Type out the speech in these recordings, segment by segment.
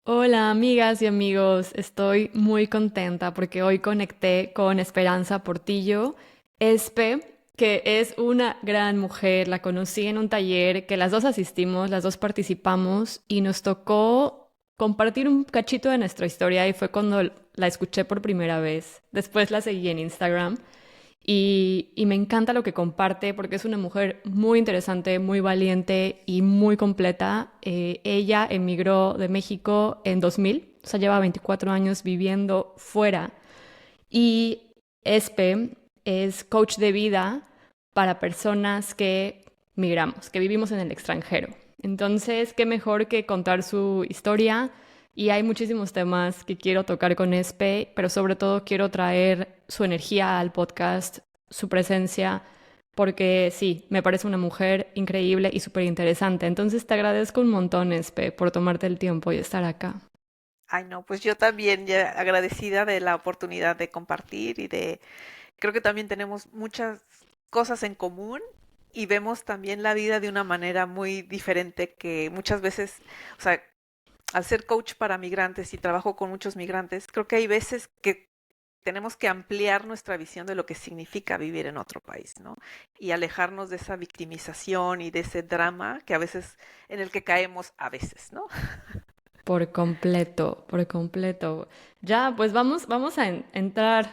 Hola amigas y amigos, estoy muy contenta porque hoy conecté con Esperanza Portillo, Espe, que es una gran mujer. La conocí en un taller que las dos asistimos, las dos participamos y nos tocó compartir un cachito de nuestra historia y fue cuando la escuché por primera vez. Después la seguí en Instagram y me encanta lo que comparte porque es una mujer muy interesante, muy valiente y muy completa. Ella emigró de México en 2000, o sea, lleva 24 años viviendo fuera. Y Espe es coach de vida para personas que migramos, que vivimos en el extranjero. Entonces, qué mejor que contar su historia. Y hay muchísimos temas que quiero tocar con Espe, pero sobre todo quiero traer su energía al podcast, su presencia, porque sí, me parece una mujer increíble y súper interesante. Entonces te agradezco un montón, Espe, por tomarte el tiempo y estar acá. Ay, no, pues yo también ya agradecida de la oportunidad de compartir creo que también tenemos muchas cosas en común y vemos también la vida de una manera muy diferente que muchas veces, o sea, al ser coach para migrantes y trabajo con muchos migrantes, creo que hay veces que tenemos que ampliar nuestra visión de lo que significa vivir en otro país, ¿no? Y alejarnos de esa victimización y de ese drama que a veces, en el que caemos a veces, ¿no? Por completo, por completo. Ya, pues vamos a entrar.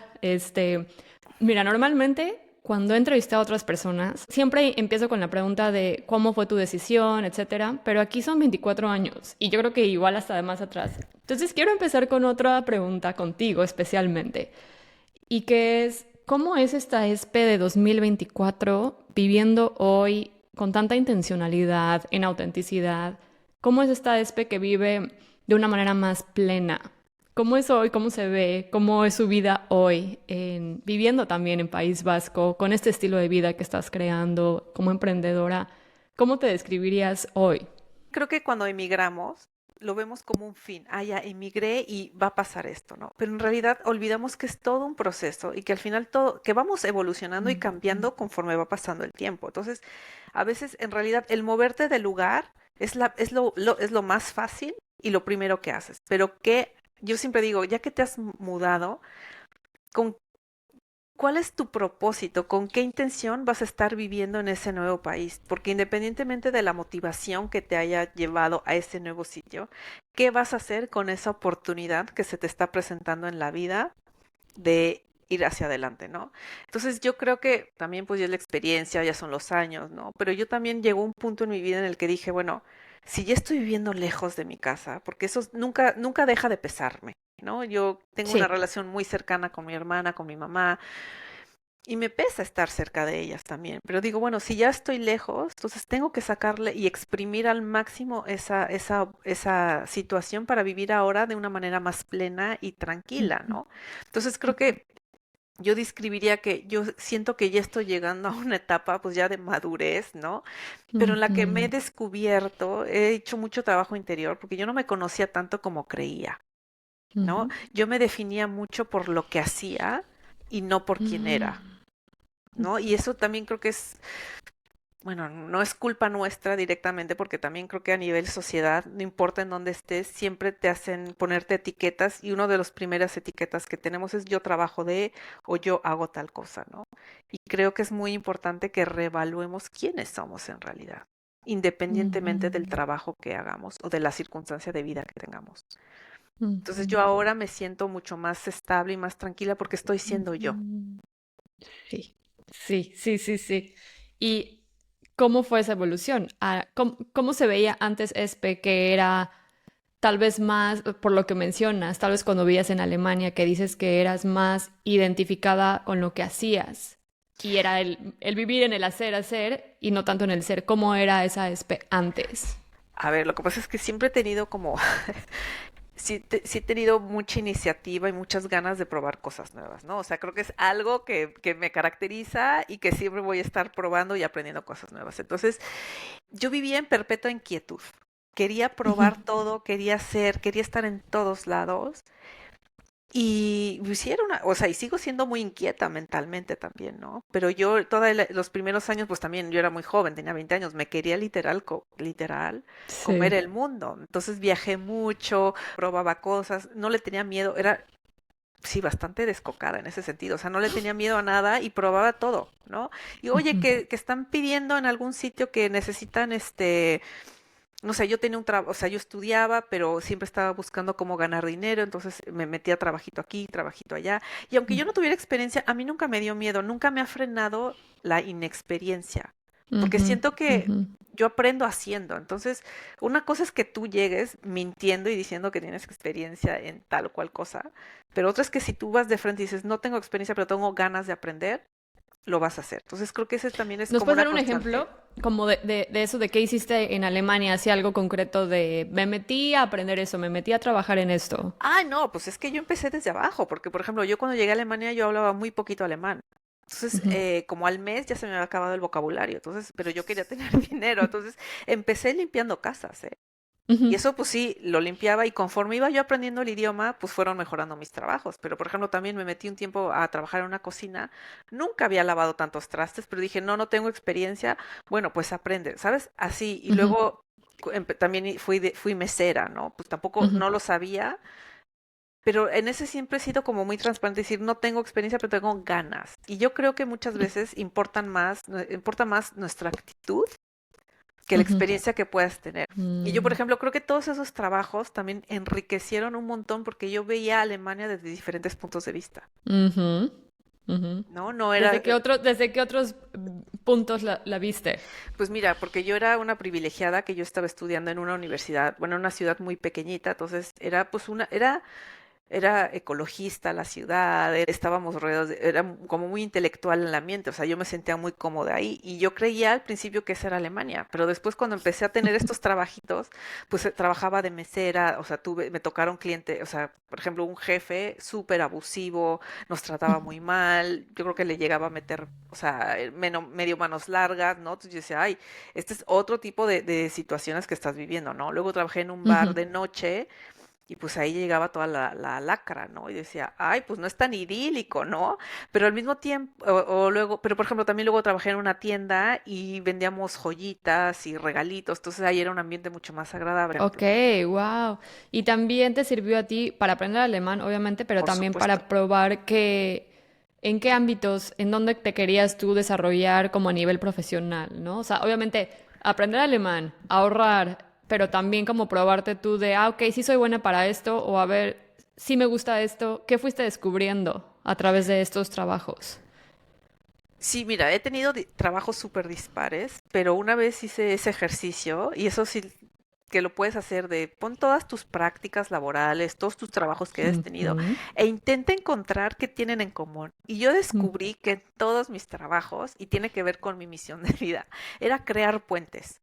Mira, normalmente cuando he entrevistado a otras personas, siempre empiezo con la pregunta de cómo fue tu decisión, etcétera, pero aquí son 24 años y yo creo que igual hasta de más atrás. Entonces quiero empezar con otra pregunta contigo especialmente, y que es, ¿cómo es esta ESPE de 2024 viviendo hoy con tanta intencionalidad, en autenticidad? ¿Cómo es esta ESPE que vive de una manera más plena? ¿Cómo es hoy? ¿Cómo se ve? ¿Cómo es su vida hoy? Viviendo también en País Vasco, con este estilo de vida que estás creando como emprendedora. ¿Cómo te describirías hoy? Creo que cuando emigramos lo vemos como un fin. Ah, ya emigré y va a pasar esto, ¿no? Pero en realidad olvidamos que es todo un proceso y que al final todo, que vamos evolucionando y cambiando conforme va pasando el tiempo. Entonces, a veces en realidad el moverte del lugar es lo más fácil y lo primero que haces. Pero que yo siempre digo, ya que te has mudado, ¿con ¿cuál es tu propósito? ¿Con qué intención vas a estar viviendo en ese nuevo país? Porque independientemente de la motivación que te haya llevado a ese nuevo sitio, ¿qué vas a hacer con esa oportunidad que se te está presentando en la vida de ir hacia adelante, ¿no? Entonces yo creo que también pues ya es la experiencia, ya son los años, ¿no? Pero yo también llegó un punto en mi vida en el que dije, bueno, si ya estoy viviendo lejos de mi casa, porque eso nunca deja de pesarme, ¿no? Yo tengo una Sí. relación muy cercana con mi hermana, con mi mamá, y me pesa estar cerca de ellas también, pero digo, bueno, si ya estoy lejos, entonces tengo que sacarle y exprimir al máximo esa situación para vivir ahora de una manera más plena y tranquila, ¿no? Entonces creo que yo describiría que yo siento que ya estoy llegando a una etapa pues ya de madurez, ¿no? Pero en la que me he Ujú, descubierto, he hecho mucho trabajo interior porque yo no me conocía tanto como creía, ¿no? ujú, Yo me definía mucho por lo que hacía y no por quién ujú, era. ¿No? Y eso también creo que es, bueno, no es culpa nuestra directamente, porque también creo que a nivel sociedad, no importa en dónde estés, siempre te hacen ponerte etiquetas y una de las primeras etiquetas que tenemos es yo trabajo de o yo hago tal cosa, ¿no? Y creo que es muy importante que reevaluemos quiénes somos en realidad, independientemente del ujú, trabajo que hagamos o de la circunstancia de vida que tengamos. Entonces yo ujú. ahora me siento mucho más estable y más tranquila porque estoy siendo yo. Ujú. Sí, sí, sí, sí, sí. ¿Y cómo fue esa evolución? ¿Cómo se veía antes Espe, que era tal vez más, por lo que mencionas, tal vez cuando vivías en Alemania, que dices que eras más identificada con lo que hacías? Y era el vivir en el hacer, y no tanto en el ser. ¿Cómo era esa Espe antes? A ver, lo que pasa es que siempre he tenido como sí he tenido mucha iniciativa y muchas ganas de probar cosas nuevas, ¿no? O sea, creo que es algo que me caracteriza y que siempre voy a estar probando y aprendiendo cosas nuevas. Entonces, yo vivía en perpetua inquietud. Quería Ujú, probar todo, quería hacer, quería estar en todos lados. Y sí era o sea, y sigo siendo muy inquieta mentalmente también, ¿no? Pero yo todos los primeros años, pues también yo era muy joven, tenía 20 años, me quería literal, literal comer Sí. el mundo. Entonces viajé mucho, probaba cosas, no le tenía miedo, era, sí, bastante descocada en ese sentido, o sea, no le tenía miedo a nada y probaba todo, ¿no? Y oye, Ujú. que están pidiendo en algún sitio que necesitan no sé, yo tenía un trabajo, o sea, yo estudiaba, pero siempre estaba buscando cómo ganar dinero, entonces me metía trabajito aquí, trabajito allá. Y aunque yo no tuviera experiencia, a mí nunca me dio miedo, nunca me ha frenado la inexperiencia, porque Ujú, siento que ujú. yo aprendo haciendo. Entonces, una cosa es que tú llegues mintiendo y diciendo que tienes experiencia en tal o cual cosa, pero otra es que si tú vas de frente y dices, no tengo experiencia, pero tengo ganas de aprender, lo vas a hacer. Entonces, creo que ese también es ¿Nos como puedes una dar un constante. ejemplo como de eso, de qué hiciste en Alemania, así algo concreto de me metí a aprender eso, me metí a trabajar en esto? Ah, no, pues es que yo empecé desde abajo, porque por ejemplo, yo cuando llegué a Alemania yo hablaba muy poquito alemán. Entonces, Ujú, como al mes ya se me había acabado el vocabulario, entonces, pero yo quería tener dinero, entonces empecé limpiando casas, ¿eh? Y ujú, eso pues sí, lo limpiaba y conforme iba yo aprendiendo el idioma, pues fueron mejorando mis trabajos. Pero por ejemplo, también me metí un tiempo a trabajar en una cocina. Nunca había lavado tantos trastes, pero dije, no, no tengo experiencia. Bueno, pues aprende, ¿sabes? Así. Y ujú, luego también fui mesera, ¿no? Pues tampoco, ujú. no lo sabía, pero en ese siempre he sido como muy transparente, decir, no tengo experiencia, pero tengo ganas. Y yo creo que muchas veces importa más nuestra actitud que la Ujú. experiencia que puedas tener. Y yo, por Mm, ejemplo, creo que todos esos trabajos también enriquecieron un montón porque yo veía a Alemania desde diferentes puntos de vista, ujú, ujú. ¿no? No era, Desde qué otros puntos la viste? pues mira, porque yo era una privilegiada que yo estaba estudiando en una universidad, bueno, en una ciudad muy pequeñita, entonces era pues era ecologista la ciudad, estábamos rodeados era como muy intelectual el ambiente, o sea, yo me sentía muy cómoda ahí y yo creía al principio que esa era Alemania, pero después cuando empecé a tener estos trabajitos, pues trabajaba de mesera, o sea, me tocaron cliente, o sea, por ejemplo, un jefe súper abusivo, nos trataba muy mal, yo creo que le llegaba a meter, o sea, medio manos largas, ¿no? Entonces yo decía, ay, este es otro tipo de situaciones que estás viviendo, ¿no? Luego trabajé en un bar Ujú. de noche y pues ahí llegaba toda la lacra, ¿no? Y decía, ay, pues no es tan idílico, ¿no? Pero al mismo tiempo, o luego, pero por ejemplo, también luego trabajé en una tienda y vendíamos joyitas y regalitos, entonces ahí era un ambiente mucho más agradable, Ok, wow. Y también te sirvió a ti para aprender alemán, obviamente, pero por también supuesto. para probar que en qué ámbitos, en dónde te querías tú desarrollar como a nivel profesional, ¿no? O sea, obviamente, aprender alemán, ahorrar, pero también como probarte tú de, ok, sí soy buena para esto, o a ver, sí me gusta esto. ¿Qué fuiste descubriendo a través de estos trabajos? Sí, mira, he tenido trabajos súper dispares, pero una vez hice ese ejercicio y eso sí que lo puedes hacer de pon todas tus prácticas laborales, todos tus trabajos que hayas tenido Ujú, e intenta encontrar qué tienen en común. Y yo ujú, descubrí que en todos mis trabajos, y tiene que ver con mi misión de vida, era crear puentes,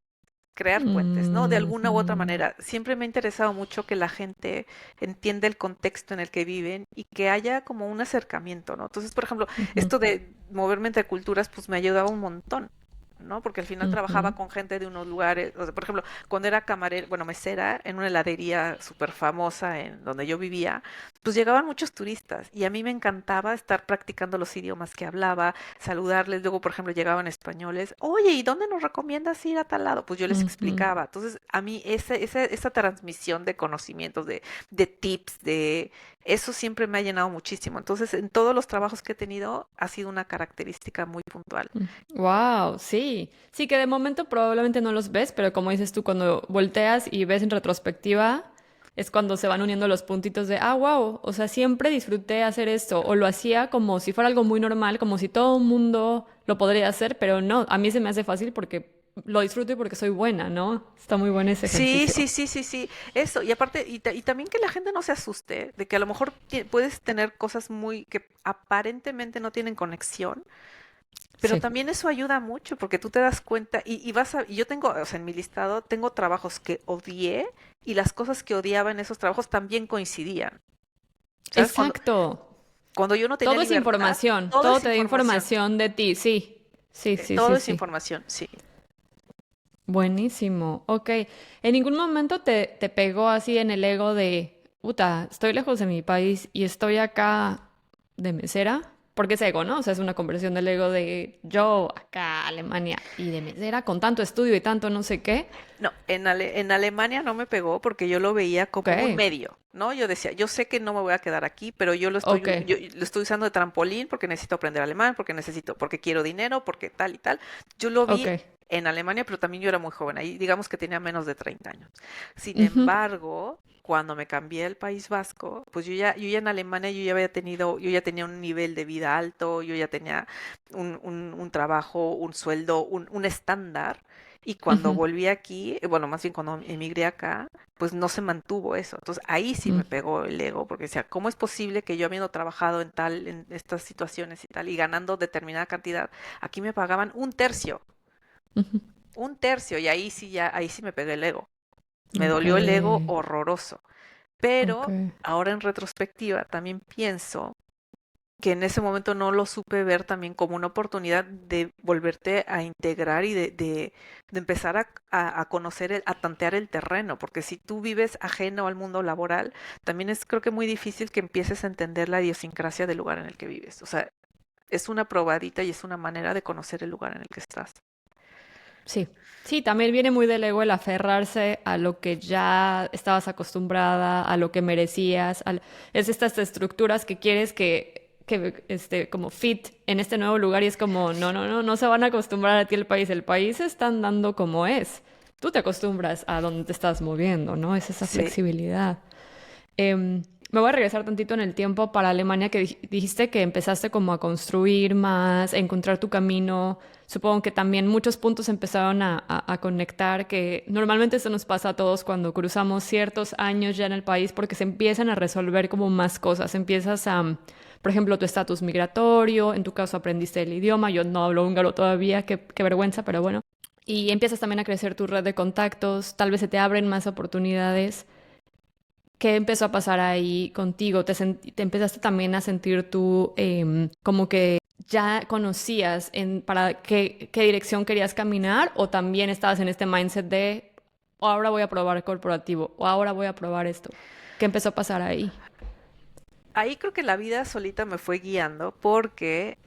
¿no? De alguna u otra ujú, manera. Siempre me ha interesado mucho que la gente entienda el contexto en el que viven y que haya como un acercamiento, ¿no? Entonces, por ejemplo, ujú, esto de moverme entre culturas, pues me ayudaba un montón. ¿No? Porque al final trabajaba ujú, con gente de unos lugares, o sea, por ejemplo, cuando era camarera, bueno, mesera en una heladería súper famosa en donde yo vivía, pues llegaban muchos turistas y a mí me encantaba estar practicando los idiomas que hablaba, saludarles. Luego, por ejemplo, llegaban españoles, oye, ¿y dónde nos recomiendas ir a tal lado? Pues yo les ujú. explicaba. Entonces, a mí esa transmisión de conocimientos, de tips, de eso siempre me ha llenado muchísimo. Entonces, en todos los trabajos que he tenido, ha sido una característica muy puntual. Wow, sí. Sí, que de momento probablemente no los ves, pero como dices tú, cuando volteas y ves en retrospectiva, es cuando se van uniendo los puntitos de, ah, wow, o sea, siempre disfruté hacer esto, o lo hacía como si fuera algo muy normal, como si todo el mundo lo podría hacer, pero no, a mí se me hace fácil porque lo disfruto y porque soy buena, ¿no? Está muy bueno ese Sí, ejercicio. sí, sí, sí, sí, eso. Y aparte, y también que la gente no se asuste de que a lo mejor puedes tener cosas muy que aparentemente no tienen conexión, pero Sí. también eso ayuda mucho porque tú te das cuenta y yo tengo, o sea, en mi listado tengo trabajos que odié y las cosas que odiaba en esos trabajos también coincidían. ¿Sabes? Exacto. Cuando yo no tenía Todo es libertad, información, todo todo es te da información. información de ti, sí. Sí, sí, Todo sí, es sí. información, sí. Buenísimo. Ok. ¿En ningún momento te pegó así en el ego de puta, estoy lejos de mi país y estoy acá de mesera, porque es ego, ¿no? O sea, es una conversión del ego de yo acá, Alemania, y de mesera con tanto estudio y tanto no sé qué. No, en Alemania no me pegó porque yo lo veía Ok, como un medio, ¿no? Yo decía, yo sé que no me voy a quedar aquí, pero ok, yo lo estoy usando de trampolín porque necesito aprender alemán, porque quiero dinero, porque tal y tal. Yo lo ok. vi en Alemania, pero también yo era muy joven, ahí digamos que tenía menos de 30 años. Sin Ujú, embargo, cuando me cambié al País Vasco, pues yo ya en Alemania yo ya tenía un nivel de vida alto, yo ya tenía un trabajo, un sueldo, un estándar. Y cuando ujú, volví aquí, bueno, más bien cuando emigré acá, pues no se mantuvo eso. Entonces ahí sí mm, me pegó el ego, porque decía, ¿cómo es posible que yo habiendo trabajado en estas situaciones y tal, y ganando determinada cantidad, aquí me pagaban ujú. un tercio, y ahí sí ahí sí me pegué el ego. Me Ok, dolió el ego horroroso. ok. Pero ahora en retrospectiva también pienso que en ese momento no lo supe ver también como una oportunidad de volverte a integrar y de empezar a conocer, a tantear el terreno, porque si tú vives ajeno al mundo laboral, también es creo que muy difícil que empieces a entender la idiosincrasia del lugar en el que vives. O sea, es una probadita y es una manera de conocer el lugar en el que estás. Sí, sí, también viene muy del ego el aferrarse a lo que ya estabas acostumbrada, a lo que merecías, es estas estructuras que quieres como fit en este nuevo lugar y es como, no, no, no, no se van a acostumbrar a ti el país se están dando como es. Tú te acostumbras a donde te estás moviendo, ¿no? Es esa Sí. flexibilidad. Me voy a regresar tantito en el tiempo para Alemania, que dijiste que empezaste como a construir más, a encontrar tu camino. Supongo que también muchos puntos empezaron a conectar, que normalmente eso nos pasa a todos cuando cruzamos ciertos años ya en el país, porque se empiezan a resolver como más cosas. Empiezas a, por ejemplo, tu estatus migratorio, en tu caso aprendiste el idioma, yo no hablo húngaro todavía, qué vergüenza, pero bueno. Y empiezas también a crecer tu red de contactos, tal vez se te abren más oportunidades. ¿Qué empezó a pasar ahí contigo? ¿Te empezaste también a sentir tú como que ya conocías para qué dirección querías caminar o también estabas en este mindset de "Oh, ahora voy a probar corporativo o ahora voy a probar esto"? ¿Qué empezó a pasar ahí? Ahí creo que la vida solita me fue guiando porque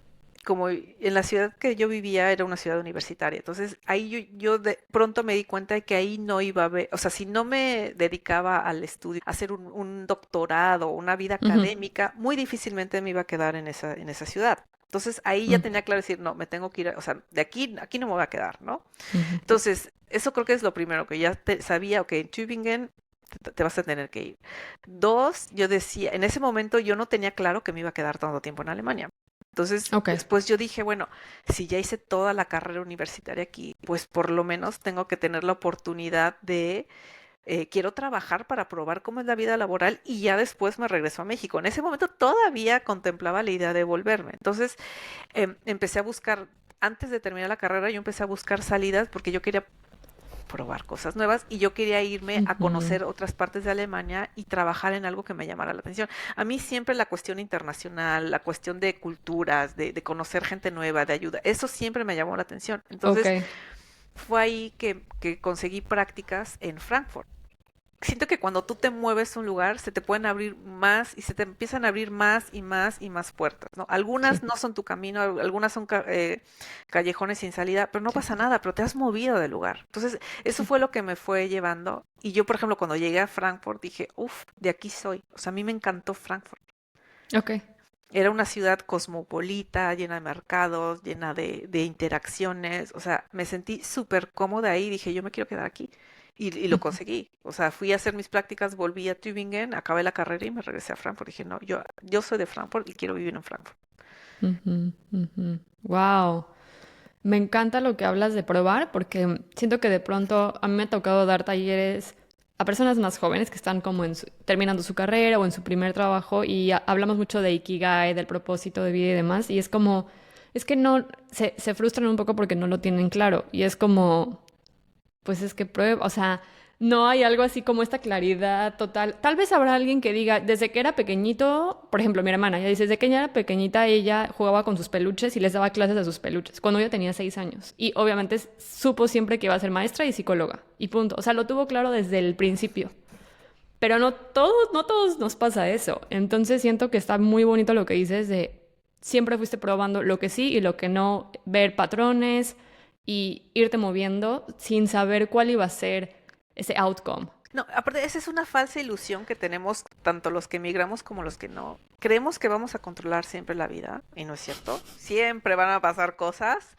como en la ciudad que yo vivía era una ciudad universitaria, entonces ahí yo de pronto me di cuenta de que ahí no iba a haber, o sea, si no me dedicaba al estudio, a hacer un doctorado, una vida Ujú, académica, muy difícilmente me iba a quedar en esa ciudad. Entonces ahí ya mm, tenía claro decir, no, me tengo que ir, o sea, aquí no me voy a quedar, ¿no? ujú, Entonces, eso creo que es lo primero, que ya sabía, ok, en Tübingen te vas a tener que ir. Dos, yo decía, en ese momento yo no tenía claro que me iba a quedar tanto tiempo en Alemania. Entonces, ok, después yo dije, bueno, si ya hice toda la carrera universitaria aquí, pues por lo menos tengo que tener la oportunidad de, quiero trabajar para probar cómo es la vida laboral y ya después me regreso a México. En ese momento todavía contemplaba la idea de volverme. Entonces, empecé a buscar, antes de terminar la carrera, yo empecé a buscar salidas porque yo quería probar cosas nuevas y yo quería irme a ujú, conocer otras partes de Alemania y trabajar en algo que me llamara la atención. A mí siempre la cuestión internacional, la cuestión de culturas, de conocer gente nueva, de ayuda, eso siempre me llamó la atención. ok. Entonces fue ahí que conseguí prácticas en Frankfurt. Siento que cuando tú te mueves a un lugar, se te pueden abrir más y se te empiezan a abrir más y más y más puertas, ¿no? Sí, Algunas no son tu camino, algunas son callejones sin salida, pero no sí, pasa nada, pero te has movido del lugar. Entonces, eso sí. fue lo que me fue llevando. Y yo, por ejemplo, cuando llegué a Frankfurt, dije, uff, de aquí soy. O sea, a mí me encantó Frankfurt. Ok. Era una ciudad cosmopolita, llena de mercados, llena de interacciones. O sea, me sentí súper cómoda ahí. Dije, yo me quiero quedar aquí. Y lo Ujú, conseguí. O sea, fui a hacer mis prácticas, volví a Tübingen, acabé la carrera y me regresé a Frankfurt. Dije, no, yo soy de Frankfurt y quiero vivir en Frankfurt. ujú, ujú. Wow. Me encanta lo que hablas de probar porque siento que de pronto a mí me ha tocado dar talleres a personas más jóvenes que están como terminando su carrera o en su primer trabajo y hablamos mucho de Ikigai, del propósito de vida y demás y es como, es que no, se frustran un poco porque no lo tienen claro y es como, pues es que prueba, o sea, no hay algo así como esta claridad total. Tal vez habrá alguien que diga, desde que era pequeñito, por ejemplo, mi hermana, ella dice, desde que ella era pequeñita, ella jugaba con sus peluches y les daba clases de sus peluches, cuando ella tenía 6 años. Y obviamente supo siempre que iba a ser maestra y psicóloga. Y punto. O sea, lo tuvo claro desde el principio. Pero no todos nos pasa eso. Entonces siento que está muy bonito lo que dices de siempre fuiste probando lo que sí y lo que no, ver patrones y irte moviendo sin saber cuál iba a ser ese outcome. No, aparte, esa es una falsa ilusión que tenemos tanto los que emigramos como los que no. Creemos que vamos a controlar siempre la vida, y no es cierto. Siempre van a pasar cosas.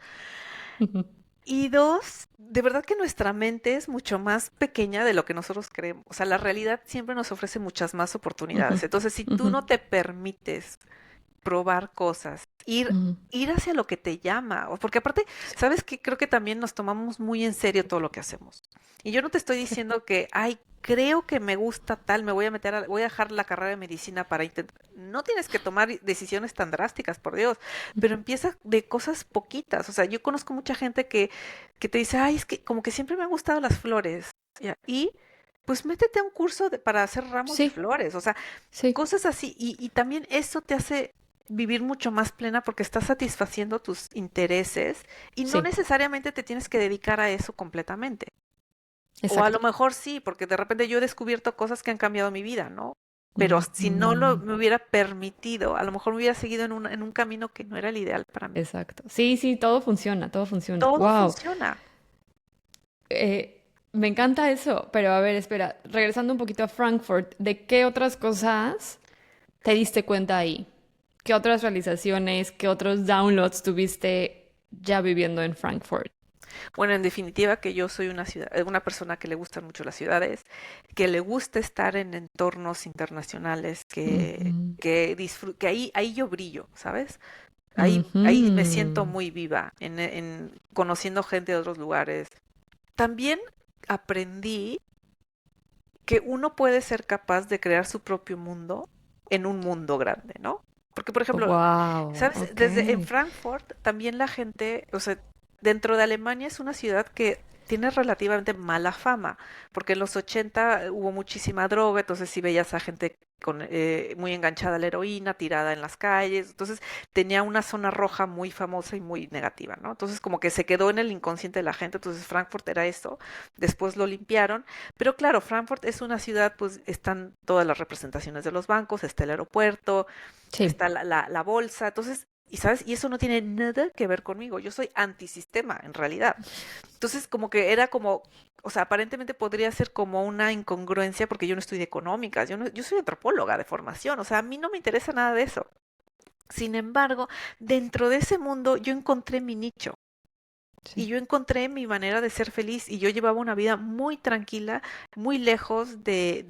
Y dos, de verdad que nuestra mente es mucho más pequeña de lo que nosotros creemos. O sea, la realidad siempre nos ofrece muchas más oportunidades. Ujú, Entonces, si tú ujú, no te permites probar cosas, ujú. ir hacia lo que te llama, porque aparte, sabes que creo que también nos tomamos muy en serio todo lo que hacemos. Y yo no te estoy diciendo que, ay, creo que me gusta tal, me voy a meter, voy a dejar la carrera de medicina para intentar. No tienes que tomar decisiones tan drásticas, por Dios, pero empieza de cosas poquitas. O sea, yo conozco mucha gente que te dice, ay, es que como que siempre me han gustado las flores. Ya, y pues métete a un curso para hacer ramos de Sí, flores. O sea, sí, cosas así. Y también eso te hace vivir mucho más plena porque estás satisfaciendo tus intereses y no sí, necesariamente te tienes que dedicar a eso completamente. O a lo exacto. mejor sí, porque de repente yo he descubierto cosas que han cambiado mi vida, ¿no? Pero si no Ujú. me hubiera permitido, a lo mejor me hubiera seguido en un camino que no era el ideal para mí. Exacto. Sí, sí, todo funciona, todo funciona. Todo Wow. funciona. Me encanta eso, pero a ver, espera, regresando un poquito a Frankfurt, ¿de qué otras cosas te diste cuenta ahí? ¿Qué otras realizaciones, qué otros downloads tuviste ya viviendo en Frankfurt? Bueno, en definitiva que yo soy una persona que le gustan mucho las ciudades, que le gusta estar en entornos internacionales, Ujú, que ahí yo brillo, ¿sabes? Ahí me siento ujú. muy viva en conociendo gente de otros lugares. También aprendí que uno puede ser capaz de crear su propio mundo en un mundo grande, ¿no? Porque, por ejemplo, Wow, ¿sabes? ok. Desde en Frankfurt también la gente, o sea, dentro de Alemania es una ciudad que tiene relativamente mala fama, porque en los 80 hubo muchísima droga, entonces sí veías a gente muy enganchada a la heroína, tirada en las calles, entonces tenía una zona roja muy famosa y muy negativa, ¿no? Entonces como que se quedó en el inconsciente de la gente, entonces Frankfurt era eso, después lo limpiaron, pero claro, Frankfurt es una ciudad, pues están todas las representaciones de los bancos, está el aeropuerto, Sí, está la bolsa, entonces, y sabes, y eso no tiene nada que ver conmigo, yo soy antisistema en realidad. Entonces, como que era como, o sea, aparentemente podría ser como una incongruencia porque yo no estudié económicas, yo soy antropóloga de formación, o sea, a mí no me interesa nada de eso. Sin embargo, dentro de ese mundo yo encontré mi nicho. Y sí. yo encontré mi manera de ser feliz y yo llevaba una vida muy tranquila, muy lejos de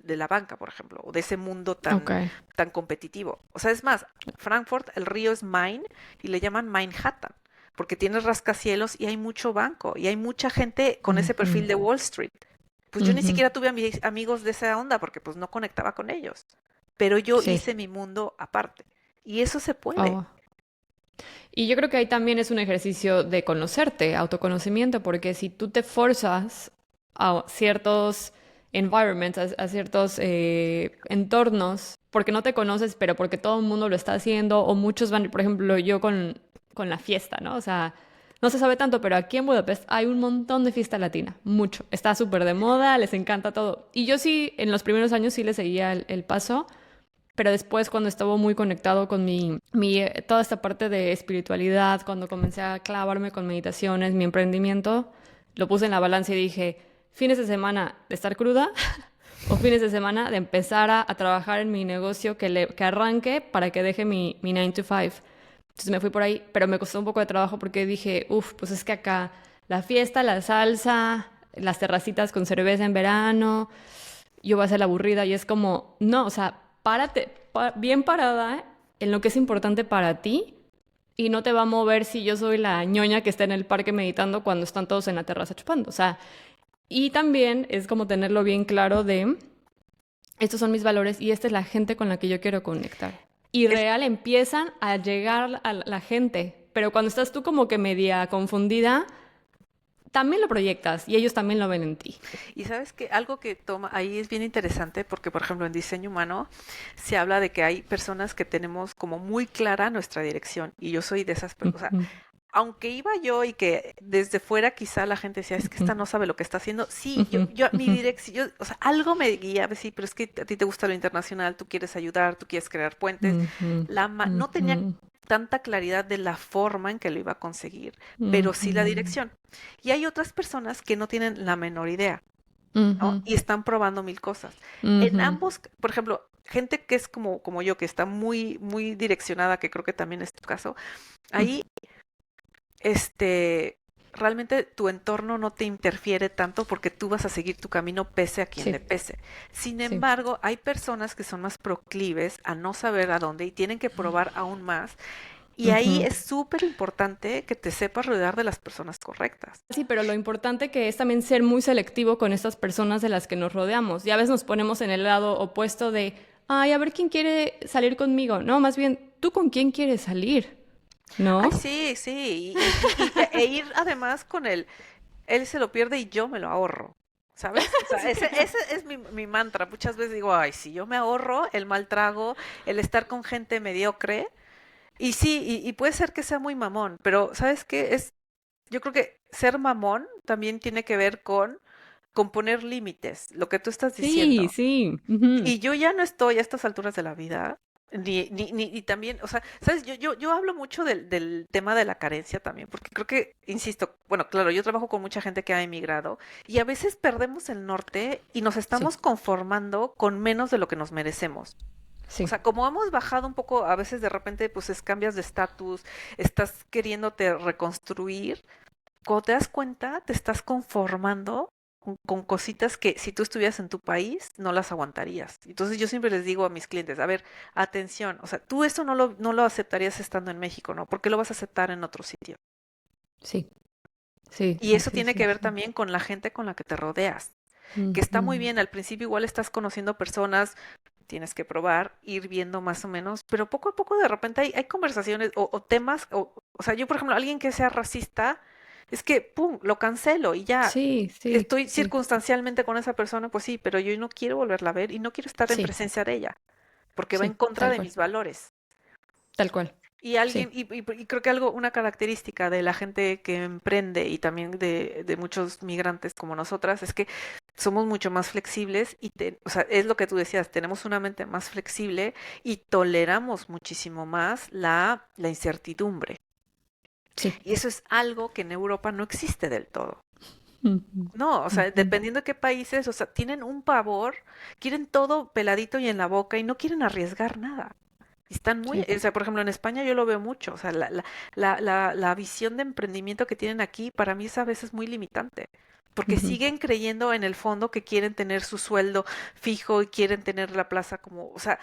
la banca, por ejemplo, o de ese mundo Ok. tan competitivo. O sea, es más, Frankfurt, el río es Main y le llaman Manhattan, porque tiene rascacielos y hay mucho banco y hay mucha gente con ese Ujú, perfil de Wall Street. Pues yo ni ujú. siquiera tuve amigos de esa onda porque pues no conectaba con ellos, pero yo Sí. hice mi mundo aparte y eso se puede. Oh. Y yo creo que ahí también es un ejercicio de conocerte, autoconocimiento, porque si tú te forzas a ciertos environments, a ciertos entornos, porque no te conoces, pero porque todo el mundo lo está haciendo, o muchos van, por ejemplo, yo con la fiesta, ¿no? O sea, no se sabe tanto, pero aquí en Budapest hay un montón de fiesta latina, mucho. Está súper de moda, les encanta todo. Y yo sí, en los primeros años sí le seguía el paso. Pero después, cuando estuvo muy conectado con toda esta parte de espiritualidad, cuando comencé a clavarme con meditaciones, mi emprendimiento, lo puse en la balanza y dije, fines de semana de estar cruda o fines de semana de empezar a trabajar en mi negocio que arranque para que deje mi 9 to 5. Entonces me fui por ahí, pero me costó un poco de trabajo porque dije, uff, pues es que acá la fiesta, la salsa, las terracitas con cerveza en verano, yo voy a ser la aburrida y es como, no, o sea, párate bien parada en lo que es importante para ti y no te va a mover si yo soy la ñoña que está en el parque meditando cuando están todos en la terraza chupando. O sea, y también es como tenerlo bien claro de, estos son mis valores y esta es la gente con la que yo quiero conectar. Y Es real empiezan a llegar a la gente, pero cuando estás tú como que media confundida, también lo proyectas y ellos también lo ven en ti. Y sabes que algo que toma ahí es bien interesante porque, por ejemplo, en diseño humano se habla de que hay personas que tenemos como muy clara nuestra dirección y yo soy de esas personas. O sea, Ujú. aunque iba yo y que desde fuera quizá la gente decía, es que esta no sabe lo que está haciendo. Sí, mi dirección, o sea, algo me guiaba, sí, pero es que a ti te gusta lo internacional, tú quieres ayudar, tú quieres crear puentes. No tenía tanta claridad de la forma en que lo iba a conseguir, pero sí la dirección. Y hay otras personas que no tienen la menor idea, ¿no? Y están probando mil cosas. En ambos, por ejemplo, gente que es como yo, que está muy, muy direccionada, que creo que también es tu caso, ahí realmente tu entorno no te interfiere tanto porque tú vas a seguir tu camino pese a quien le Sí, pese. Sin sí. embargo, hay personas que son más proclives a no saber a dónde y tienen que probar aún más. Y ahí Ujú. es súper importante que te sepas rodear de las personas correctas. Sí, pero lo importante que es también ser muy selectivo con estas personas de las que nos rodeamos. Y a veces nos ponemos en el lado opuesto de, ay, a ver quién quiere salir conmigo. No, más bien, ¿tú con quién quieres salir? Ay, ¿No? sí, sí. E ir además con él se lo pierde y yo me lo ahorro. ¿Sabes? O sea, ese es mi mantra. Muchas veces digo, ay, si yo me ahorro el mal trago, el estar con gente mediocre. Y sí, y puede ser que sea muy mamón, pero ¿sabes qué? Yo creo que ser mamón también tiene que ver con poner límites, lo que tú estás Sí, diciendo. sí. Ujú. Y yo ya no estoy a estas alturas de la vida, y también, o sea, ¿sabes? Yo hablo mucho del tema de la carencia también, porque creo que, insisto, bueno, claro, yo trabajo con mucha gente que ha emigrado y a veces perdemos el norte y nos Sí, estamos conformando con menos de lo que nos merecemos. O sí. sea, como hemos bajado un poco, a veces de repente, pues cambias de estatus, estás queriéndote reconstruir, cuando te das cuenta, te estás conformando con cositas que si tú estuvieras en tu país, no las aguantarías. Entonces yo siempre les digo a mis clientes, a ver, atención, o sea, tú eso no lo aceptarías estando en México, ¿no? ¿Por qué lo vas a aceptar en otro sitio? Sí, sí, Y sí, eso sí, tiene sí, que ver sí. también con la gente con la que te rodeas, que está muy Ujú. bien, al principio igual estás conociendo personas, tienes que probar, ir viendo más o menos, pero poco a poco de repente hay conversaciones o temas, o sea, yo por ejemplo, alguien que sea racista, es que, ¡pum!, lo cancelo y ya. Sí, sí, Estoy sí, circunstancialmente con esa persona, pues sí, pero yo no quiero volverla a ver y no quiero estar en sí, presencia de ella, porque va en sí, contra tal de cual, mis valores. tal cual. Y Sí. alguien, y creo que una característica de la gente que emprende y también de muchos migrantes como nosotras es que somos mucho más flexibles o sea, es lo que tú decías, tenemos una mente más flexible y toleramos muchísimo más la incertidumbre. Sí. Y eso es algo que en Europa no existe del todo. Ujú, No, o sea, ujú. dependiendo de qué países, o sea, tienen un pavor, quieren todo peladito y en la boca y no quieren arriesgar nada. Están muy, Sí. o sea, por ejemplo, en España yo lo veo mucho, o sea, la visión de emprendimiento que tienen aquí para mí es a veces muy limitante, porque Ujú. siguen creyendo en el fondo que quieren tener su sueldo fijo y quieren tener la plaza como, o sea,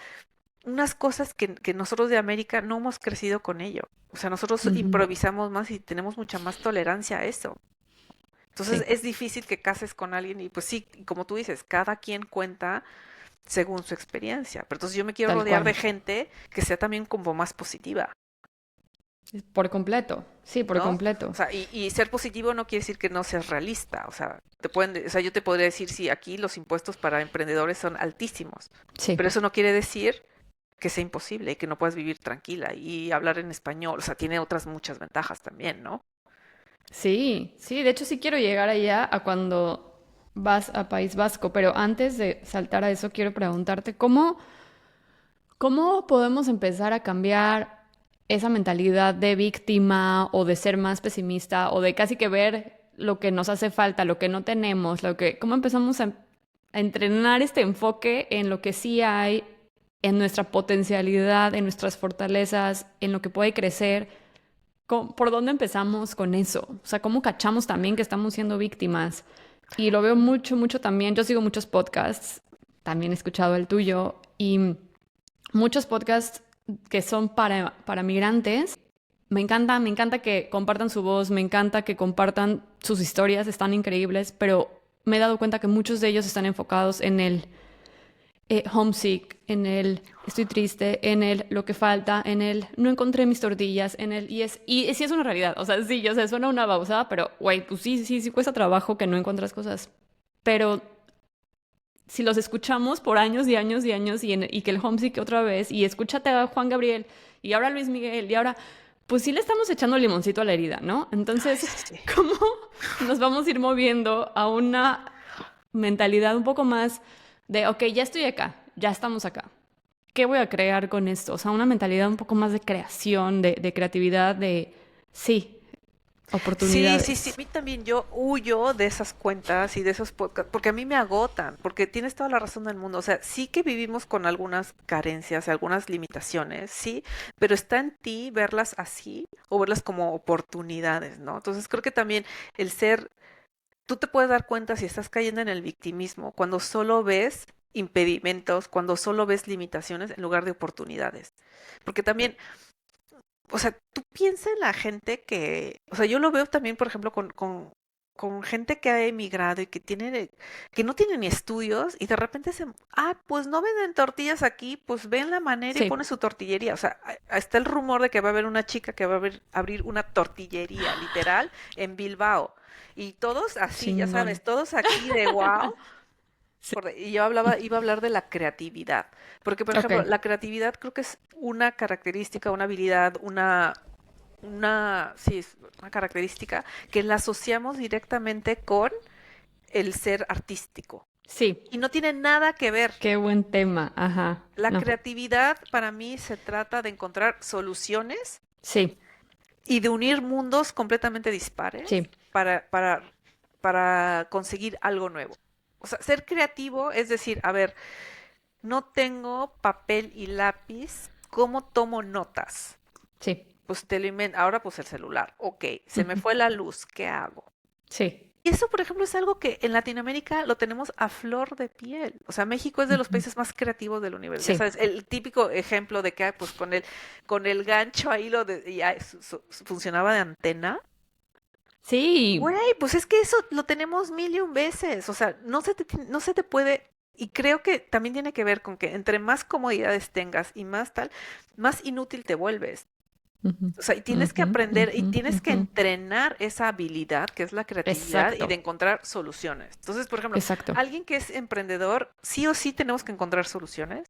unas cosas que nosotros de América no hemos crecido con ello. O sea, nosotros Ujú. improvisamos más y tenemos mucha más tolerancia a eso. Entonces Sí, es difícil que cases con alguien y pues sí, como tú dices, cada quien cuenta según su experiencia. Pero entonces yo me quiero tal rodear de cual. gente que sea también como más positiva, Por completo. Sí, por ¿no? O completo. sea, y ser positivo no quiere decir que no seas realista. O sea, o sea, yo te podría decir, sí, aquí los impuestos para emprendedores son altísimos, Sí. pero eso no quiere decir que sea imposible y que no puedas vivir tranquila y hablar en español. O sea, tiene otras muchas ventajas también, ¿no? Sí, sí. De hecho, sí quiero llegar allá a cuando vas a País Vasco, pero antes de saltar a eso, quiero preguntarte, ¿cómo podemos empezar a cambiar esa mentalidad de víctima o de ser más pesimista o de casi que ver lo que nos hace falta, lo que no tenemos, cómo empezamos a entrenar este enfoque en lo que sí hay, en nuestra potencialidad, en nuestras fortalezas, en lo que puede crecer? ¿Por dónde empezamos con eso? O sea, ¿cómo cachamos también que estamos siendo víctimas? Y lo veo mucho, mucho también. Yo sigo muchos podcasts, también he escuchado el tuyo, y muchos podcasts que son para migrantes. Me encanta que compartan su voz, me encanta que compartan sus historias, están increíbles, pero me he dado cuenta que muchos de ellos están enfocados en el homesick, en el estoy triste, en el lo que falta, en el no encontré mis tortillas, en el y sí es una realidad, o sea, sí, yo sé, suena una babosada, pero güey, pues sí, sí, sí cuesta trabajo que no encuentras cosas. Pero si los escuchamos por años y años y años y que el homesick otra vez y escúchate a Juan Gabriel y ahora Luis Miguel y ahora pues sí le estamos echando limoncito a la herida, ¿no? Ay, Entonces, sí. ¿cómo nos vamos a ir moviendo a una mentalidad un poco más de, ok, ya estoy acá, ya estamos acá? ¿Qué voy a crear con esto? O sea, una mentalidad un poco más de creación, de creatividad, de, sí, Sí, sí, sí, a oportunidades. mí también yo huyo de esas cuentas y de esos podcasts, porque a mí me agotan, porque tienes toda la razón del mundo, o sea, sí que vivimos con algunas carencias, algunas limitaciones, sí, pero está en ti verlas así o verlas como oportunidades, ¿no? Entonces creo que también el ser, tú te puedes dar cuenta si estás cayendo en el victimismo cuando solo ves impedimentos, cuando solo ves limitaciones en lugar de oportunidades. Porque también o sea, tú piensa en la gente que, o sea, yo lo veo también, por ejemplo, con gente que ha emigrado y que tiene, que no tiene ni estudios y de repente pues no venden tortillas aquí, pues ven la manera y pone Sí, su tortillería. O sea, está el rumor de que va a haber una chica que va a abrir una tortillería, literal, en Bilbao. Y todos así, ya chingón. sabes, todos aquí de wow. Sí. Y yo iba a hablar de la creatividad, porque por Ok, ejemplo, la creatividad creo que es una característica, una habilidad, sí, es una característica que la asociamos directamente con el ser artístico. sí, Y no tiene nada que ver. qué buen tema. Ajá, La no, creatividad para mí se trata de encontrar soluciones sí, y de unir mundos completamente dispares sí. para conseguir algo nuevo. O sea, ser creativo es decir, a ver, no tengo papel y lápiz. ¿Cómo tomo notas? Sí, Pues te lo invento. Ahora pues el celular. Ok, se me ujú, fue la luz. ¿Qué hago? sí, Y eso, por ejemplo, es algo que en Latinoamérica lo tenemos a flor de piel. O sea, México es de los ujú, países más creativos del universo. Ya sí, sabes, el típico ejemplo de que pues con el gancho ahí ya funcionaba de antena. sí, Güey, pues es que eso lo tenemos mil y un veces. O sea, no se te puede. Y creo que también tiene que ver con que entre más comodidades tengas y más tal, más inútil te vuelves. ujú, O sea, y tienes que ujú, aprender y ujú, tienes que ujú. entrenar esa habilidad que es la creatividad y Exacto, de encontrar soluciones. Entonces, por ejemplo, exacto, alguien que es emprendedor, sí o sí tenemos que encontrar soluciones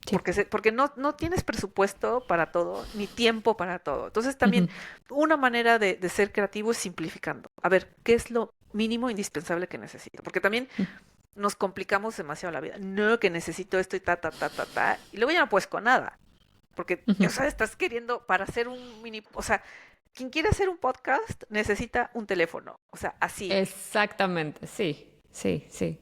sí, porque no tienes presupuesto para todo, ni tiempo para todo. Entonces, también ujú, una manera de ser creativo es simplificando. A ver, ¿qué es lo mínimo indispensable que necesito? Porque también ujú, nos complicamos demasiado la vida. No, que necesito esto y ta, ta, ta, ta, ta. Y luego ya no puedes con nada. Porque, o ujú. sea, estás queriendo para hacer un o sea, quien quiere hacer un podcast necesita un teléfono. O sea, así. Exactamente, sí, sí, sí.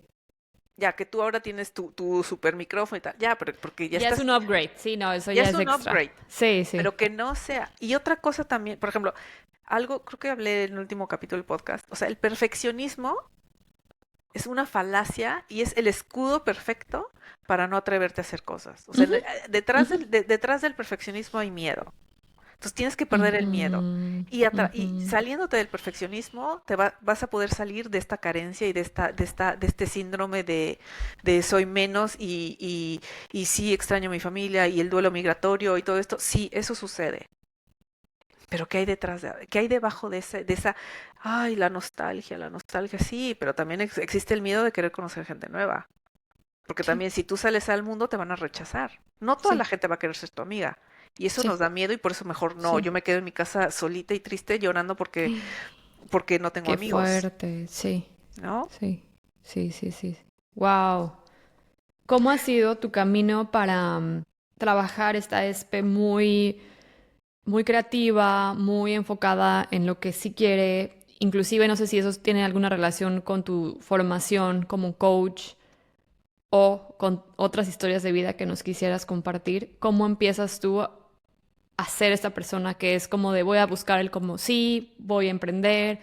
Ya que tú ahora tienes tu super micrófono y tal. Ya, pero porque ya Ya es estás, un upgrade, sí, no, eso ya ya es es un extra. upgrade. Sí, sí. Pero que no sea. Y otra cosa también, por ejemplo, algo, creo que hablé en el último capítulo del podcast. O sea, el perfeccionismo es una falacia y es el escudo perfecto para no atreverte a hacer cosas. O sea, Ujú, ujú, detrás del perfeccionismo hay miedo. Entonces tienes que perder el miedo. ujú, Y ujú. saliéndote del perfeccionismo, vas a poder salir de esta carencia y de este síndrome de soy menos y sí extraño a mi familia y el duelo migratorio y todo esto. Sí, eso sucede. Pero ¿qué hay qué hay debajo de esa, ay, la nostalgia, sí, pero también existe el miedo de querer conocer gente nueva. Porque Sí, también si tú sales al mundo te van a rechazar. No toda la sí, gente va a querer ser tu amiga. Y eso nos sí, da miedo y por eso mejor no. sí. Yo me quedo en mi casa solita y triste llorando porque no tengo Qué amigos, fuerte, sí, ¿no? sí, sí, sí, sí. Wow. ¿Cómo ha sido tu camino para trabajar esta ESPE muy creativa, muy enfocada en lo que sí quiere? Inclusive no sé si eso tiene alguna relación con tu formación como coach o con otras historias de vida que nos quisieras compartir. ¿Cómo empiezas tú a ser esta persona que es como de voy a buscar el como sí, voy a emprender,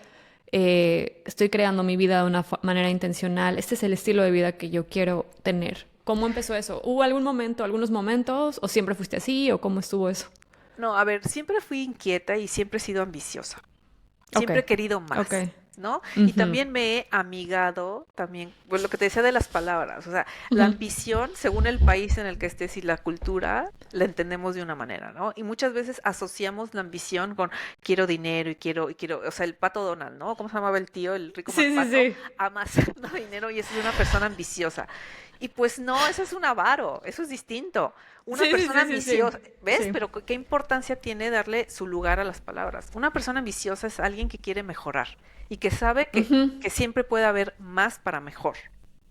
estoy creando mi vida de una manera intencional, este es el estilo de vida que yo quiero tener? ¿Cómo empezó eso? ¿Hubo algún momento, algunos momentos, o siempre fuiste así, o cómo estuvo eso? No, a ver, siempre fui inquieta y siempre he sido ambiciosa. Ok, Siempre he querido ok. más, ¿no? Y Ujú, también me he amigado, también, pues lo que te decía de las palabras, o sea, la ujú. ambición, según el país en el que estés y la cultura, la entendemos de una manera, ¿no? Y muchas veces asociamos la ambición con quiero dinero y quiero, o sea, el pato Donald, ¿no? ¿Cómo se llamaba el tío, el rico Sí, sí, MacPato? sí. Amasando dinero y eso es una persona ambiciosa. Y pues no, eso es un avaro, eso es distinto. Una Sí, sí, persona sí, sí, sí. ambiciosa, ¿ves? Sí. Pero ¿qué importancia tiene darle su lugar a las palabras? Una persona ambiciosa es alguien que quiere mejorar y que sabe Ujú. que siempre puede haber más para mejor,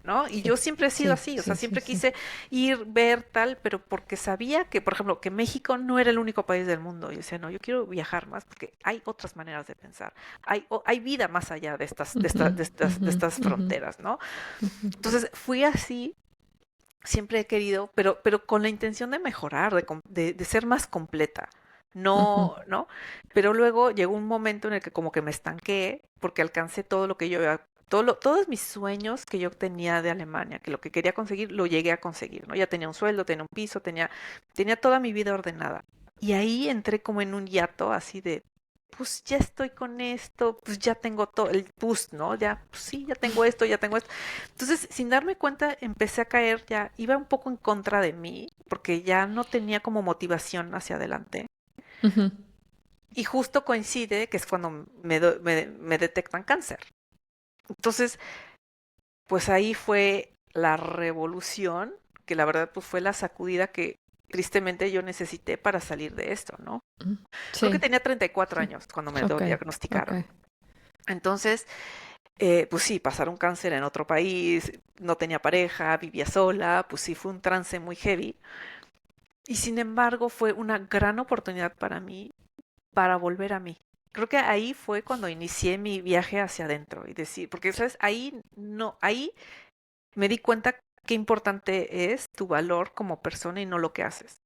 ¿no? Y Sí, yo siempre he sido sí, así, o sea, sí, sí, siempre sí. quise ir, ver tal, pero porque sabía que, por ejemplo, que México no era el único país del mundo. Yo decía, no, yo quiero viajar más porque hay otras maneras de pensar, hay vida más allá de Ujú, de ujú, estas ujú, fronteras, ¿no? ujú, Entonces fui así, siempre he querido, pero con la intención de mejorar, de ser más completa. ujú, No, ¿no? Pero luego llegó un momento en el que como que me estanqué porque alcancé todo lo que yo había, todos mis sueños que yo tenía de Alemania, que lo que quería conseguir, lo llegué a conseguir, ¿no? Ya tenía un sueldo, tenía un piso, tenía toda mi vida ordenada. Y ahí entré como en un hiato así de, pues ya estoy con esto, pues ya tengo todo, el boost, ¿no? Ya, pues sí, ya tengo esto, ya tengo esto. Entonces, sin darme cuenta, empecé a caer ya, iba un poco en contra de mí, porque ya no tenía como motivación hacia adelante. ujú. Y justo coincide que es cuando me detectan cáncer. Entonces, pues ahí fue la revolución, que la verdad pues fue la sacudida que tristemente yo necesité para salir de esto, ¿no? Mm. Creo que Sí, tenía 34 sí. años cuando me lo Ok, ok. diagnosticaron. Entonces, pues sí, pasar un cáncer en otro país, no tenía pareja, vivía sola, pues sí, fue un trance muy heavy. Y sin embargo, fue una gran oportunidad para mí para volver a mí. Creo que ahí fue cuando inicié mi viaje hacia adentro y decir, porque sabes, ahí no, ahí me di cuenta qué importante es tu valor como persona y no lo que haces.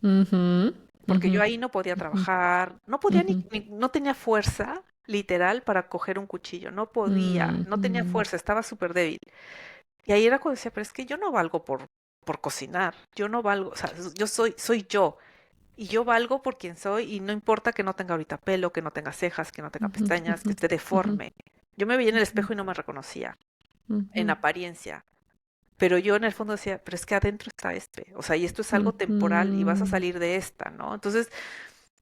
Ujú, Porque ujú, yo ahí no podía ujú, trabajar, no podía ujú, no tenía fuerza literal para coger un cuchillo, no podía, no tenía ujú, fuerza, estaba súper débil. Y ahí era cuando decía, pero es que yo no valgo por cocinar, yo no valgo, o sea, soy yo. Y yo valgo por quien soy y no importa que no tenga ahorita pelo, que no tenga cejas, que no tenga ujú, pestañas, que ujú, esté ujú, deforme. Yo me veía en el ujú, espejo y no me reconocía en ujú, apariencia, pero yo en el fondo decía, pero es que adentro está este, o sea, y esto es algo temporal y vas a ujú. salir de esta, ¿no? Entonces,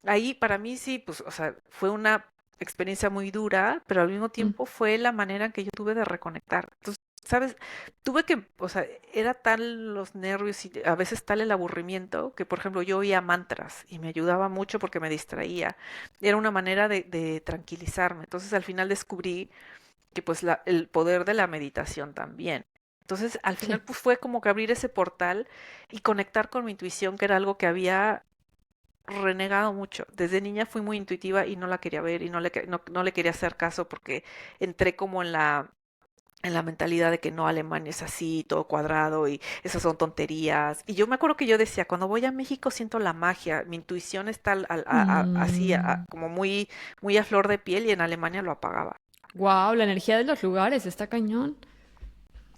ahí para mí sí, pues, o sea, fue una experiencia muy dura, pero al mismo Mm. tiempo fue la manera en que yo tuve de reconectar. Entonces, ¿sabes? Tuve que, o sea, era tal los nervios y a veces tal el aburrimiento que, por ejemplo, yo oía mantras y me ayudaba mucho porque me distraía. Era una manera de tranquilizarme. Entonces, al final descubrí que, pues, el poder de la meditación también. Entonces, al final, Sí. pues fue como que abrir ese portal y conectar con mi intuición, que era algo que había renegado mucho. Desde niña fui muy intuitiva y no la quería ver y no le quería hacer caso porque entré como en la mentalidad de que no, Alemania es así, todo cuadrado y esas son tonterías. Y yo me acuerdo que yo decía, cuando voy a México siento la magia, mi intuición está así, Mm. como muy, muy a flor de piel y en Alemania lo apagaba. Wow, la energía de los lugares está cañón.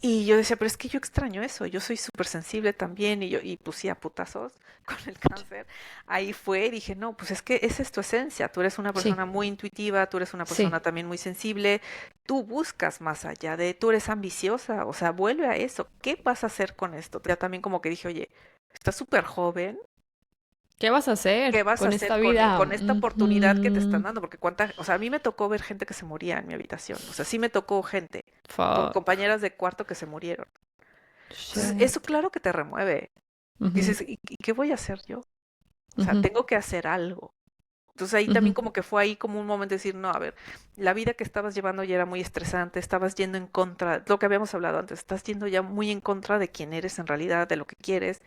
Y yo decía, pero es que yo extraño eso, yo soy súper sensible también y pues sí, a putazos con el cáncer. Ahí fue y dije, no, pues es que esa es tu esencia, tú eres una Sí, persona muy intuitiva, tú eres una persona sí. también muy sensible, tú buscas más allá de, tú eres ambiciosa, o sea, vuelve a eso, ¿qué vas a hacer con esto? Ya también como que dije, oye, estás súper joven, ¿Qué vas a ¿qué hacer vas a con esta hacer vida? con esta oportunidad que te están Ujú. dando? Porque cuánta, o sea, a mí me tocó ver gente que se moría en mi habitación, o sea, sí me tocó gente, Fuck. compañeras de cuarto que se murieron. Entonces, eso Shit. claro que te remueve. Porque Ujú, dices, ¿y qué voy a hacer yo? O sea, ujú, tengo que hacer algo. Entonces ahí también ujú, como que fue ahí como un momento de decir, no, a ver, la vida que estabas llevando ya era muy estresante, estabas yendo en contra, lo que habíamos hablado antes, estás yendo ya muy en contra de quién eres en realidad, de lo que quieres.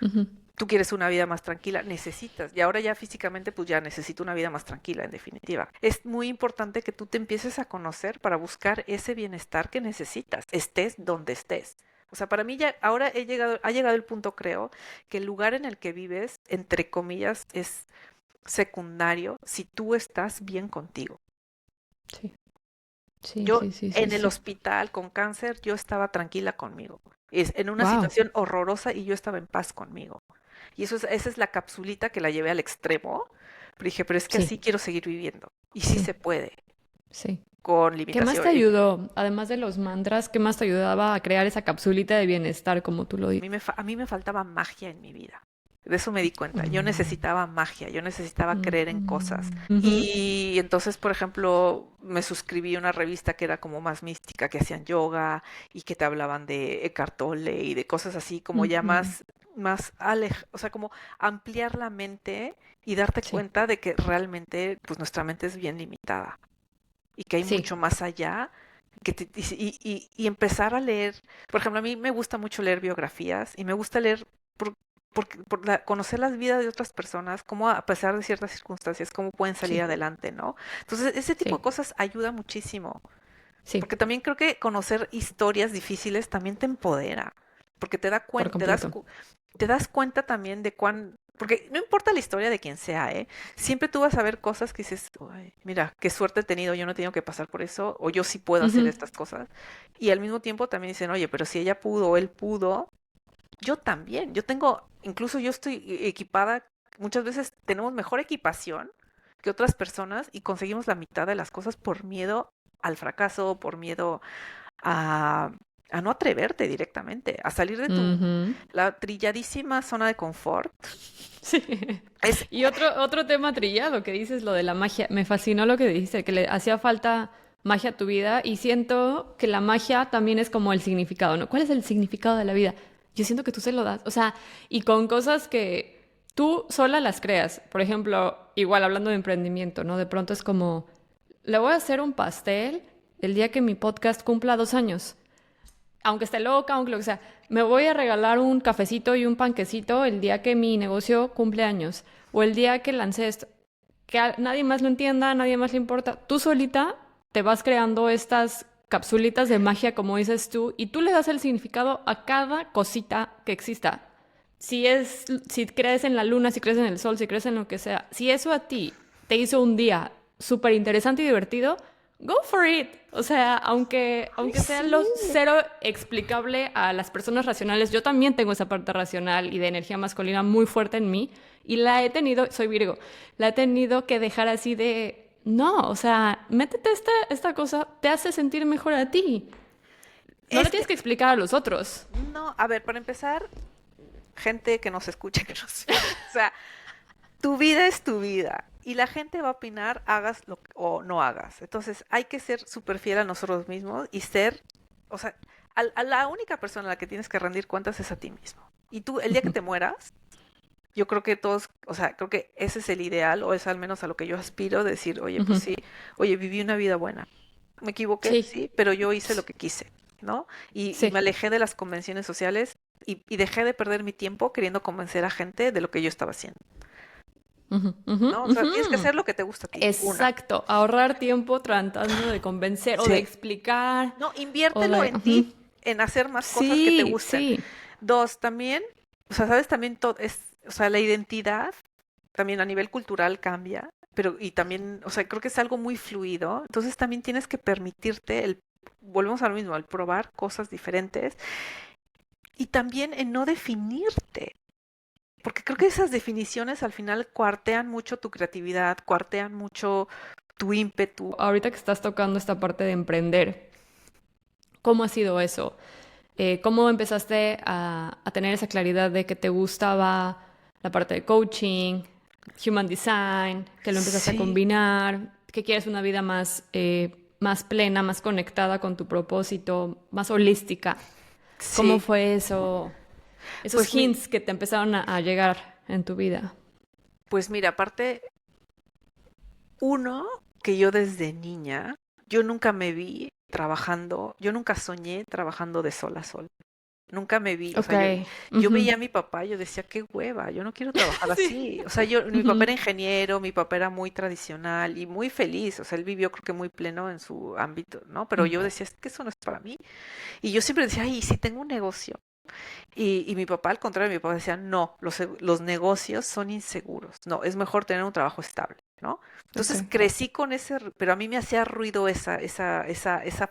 ujú. Tú quieres una vida más tranquila, necesitas, y ahora ya físicamente pues ya necesito una vida más tranquila, en definitiva. Es muy importante que tú te empieces a conocer para buscar ese bienestar que necesitas, estés donde estés. O sea, para mí ya ahora ha llegado el punto, creo, que el lugar en el que vives, entre comillas, es secundario si tú estás bien contigo. Sí, sí, Yo sí, sí, sí, en el sí. hospital con cáncer, yo estaba tranquila conmigo. Es en una Wow. situación horrorosa y yo estaba en paz conmigo. Y esa es la capsulita que la llevé al extremo. Pero dije, pero es que Sí, así quiero seguir viviendo. Y sí sí, se puede, sí. con ¿Qué más te limitación. ayudó? Además de los mantras, ¿qué más te ayudaba a crear esa capsulita de bienestar, como tú lo dices? A mí me faltaba magia en mi vida. De eso me di cuenta. Yo necesitaba magia, yo necesitaba creer en cosas. Ujú. Y entonces, por ejemplo, me suscribí a una revista que era como más mística, que hacían yoga y que te hablaban de Eckhart Tolle y de cosas así, como ya Ujú. o sea, como ampliar la mente y darte Sí, cuenta de que realmente, pues nuestra mente es bien limitada y que hay sí, mucho más allá. Y empezar a leer, por ejemplo, a mí me gusta mucho leer biografías y me gusta leer por, conocer las vidas de otras personas, cómo a pesar de ciertas circunstancias, cómo pueden salir sí, adelante, ¿no? Entonces, ese tipo de sí, cosas ayuda muchísimo, sí, porque también creo que conocer historias difíciles también te empodera, porque te da por cuenta, completo. te das cuenta también de porque no importa la historia de quien sea, ¿eh? Siempre tú vas a ver cosas que dices, "Ay, mira, qué suerte he tenido, yo no he tenido que pasar por eso, o yo sí puedo hacer Ujú. estas cosas. Y al mismo tiempo también dicen, oye, pero si ella pudo o él pudo, yo también. Incluso yo estoy equipada, muchas veces tenemos mejor equipación que otras personas y conseguimos la mitad de las cosas por miedo al fracaso, por miedo a, a no atreverte directamente, a salir de Ujú. la trilladísima zona de confort. Sí. Es, Y otro tema trillado que dices, lo de la magia. Me fascinó lo que dijiste, que le hacía falta magia a tu vida y siento que la magia también es como el significado, ¿no? ¿Cuál es el significado de la vida? Yo siento que tú se lo das, o sea, y con cosas que tú sola las creas. Por ejemplo, igual hablando de emprendimiento, ¿no? De pronto es como, le voy a hacer un pastel el día que mi podcast cumpla 2 años, aunque esté loca, aunque lo que sea, me voy a regalar un cafecito y un panquecito el día que mi negocio cumple años o el día que lancé esto, que nadie más lo entienda, a nadie más le importa. Tú solita te vas creando estas capsulitas de magia, como dices tú, y tú le das el significado a cada cosita que exista. Si crees en la luna, si crees en el sol, si crees en lo que sea, si eso a ti te hizo un día súper interesante y divertido, go for it. O sea, ay, aunque sea sí. lo cero explicable a las personas racionales, yo también tengo esa parte racional y de energía masculina muy fuerte en mí y la he tenido, soy Virgo, la he tenido que dejar así de, no, o sea, métete esta cosa, te hace sentir mejor a ti. No le Es tienes que, que explicar a los otros. no, a ver, para empezar, gente que nos escucha, que nos ve, o sea, tu vida es tu vida y la gente va a opinar, hagas o no hagas. Entonces, hay que ser súper fiel a nosotros mismos y ser, o sea, a la única persona a la que tienes que rendir cuentas es a ti mismo. Y tú, el día que te mueras, yo creo que todos, o sea, creo que ese es el ideal, o es al menos a lo que yo aspiro, decir, oye, pues Ujú. sí, oye, viví una vida buena. Me equivoqué, Sí, sí, pero yo hice lo que quise, ¿no? Y me sí. alejé de las convenciones sociales y dejé de perder mi tiempo queriendo convencer a gente de lo que yo estaba haciendo, Ujú, ujú, ¿no? O sea, ujú. tienes que hacer lo que te gusta a ti, una. Exacto, ahorrar tiempo tratando de convencer o de Sí. explicar No, o inviértelo de... en ujú. ti, en hacer más cosas que te Sí, gusten. sí. Dos, también, o sea, sabes, también o sea, la identidad también a nivel cultural cambia, pero y también, o sea, creo que es algo muy fluido, entonces también tienes que permitirte volvemos a lo mismo, al probar cosas diferentes y también en no definirte, porque creo que esas definiciones al final cuartean mucho tu creatividad, cuartean mucho tu ímpetu. Ahorita que estás tocando esta parte de emprender, ¿cómo ha sido eso? ¿Cómo empezaste a tener esa claridad de que te gustaba la parte de coaching, human design, que lo empezaste a Sí, combinar, que quieres una vida más plena, más conectada con tu propósito, más holística? ¿Cómo sí, fue eso? Esos pues mi, hints que te empezaron a llegar en tu vida. pues mira, aparte, uno, que yo desde niña, yo nunca me vi trabajando, yo nunca soñé trabajando de sol a sol. Nunca me vi, o Ok. sea, yo Ujú. veía a mi papá, yo decía, qué hueva, yo no quiero trabajar Sí. así. O sea, mi papá Ujú, era ingeniero, mi papá era muy tradicional y muy feliz, o sea, él vivió creo que muy pleno en su ámbito, ¿no? Pero yo ujú. decía, es que eso no es para mí. Y yo siempre decía, ay, ¿y si tengo un negocio? Y mi papá, al contrario, mi papá decía, no, los negocios son inseguros, no, es mejor tener un trabajo estable, ¿no? Ok. Entonces crecí con pero a mí me hacía ruido esa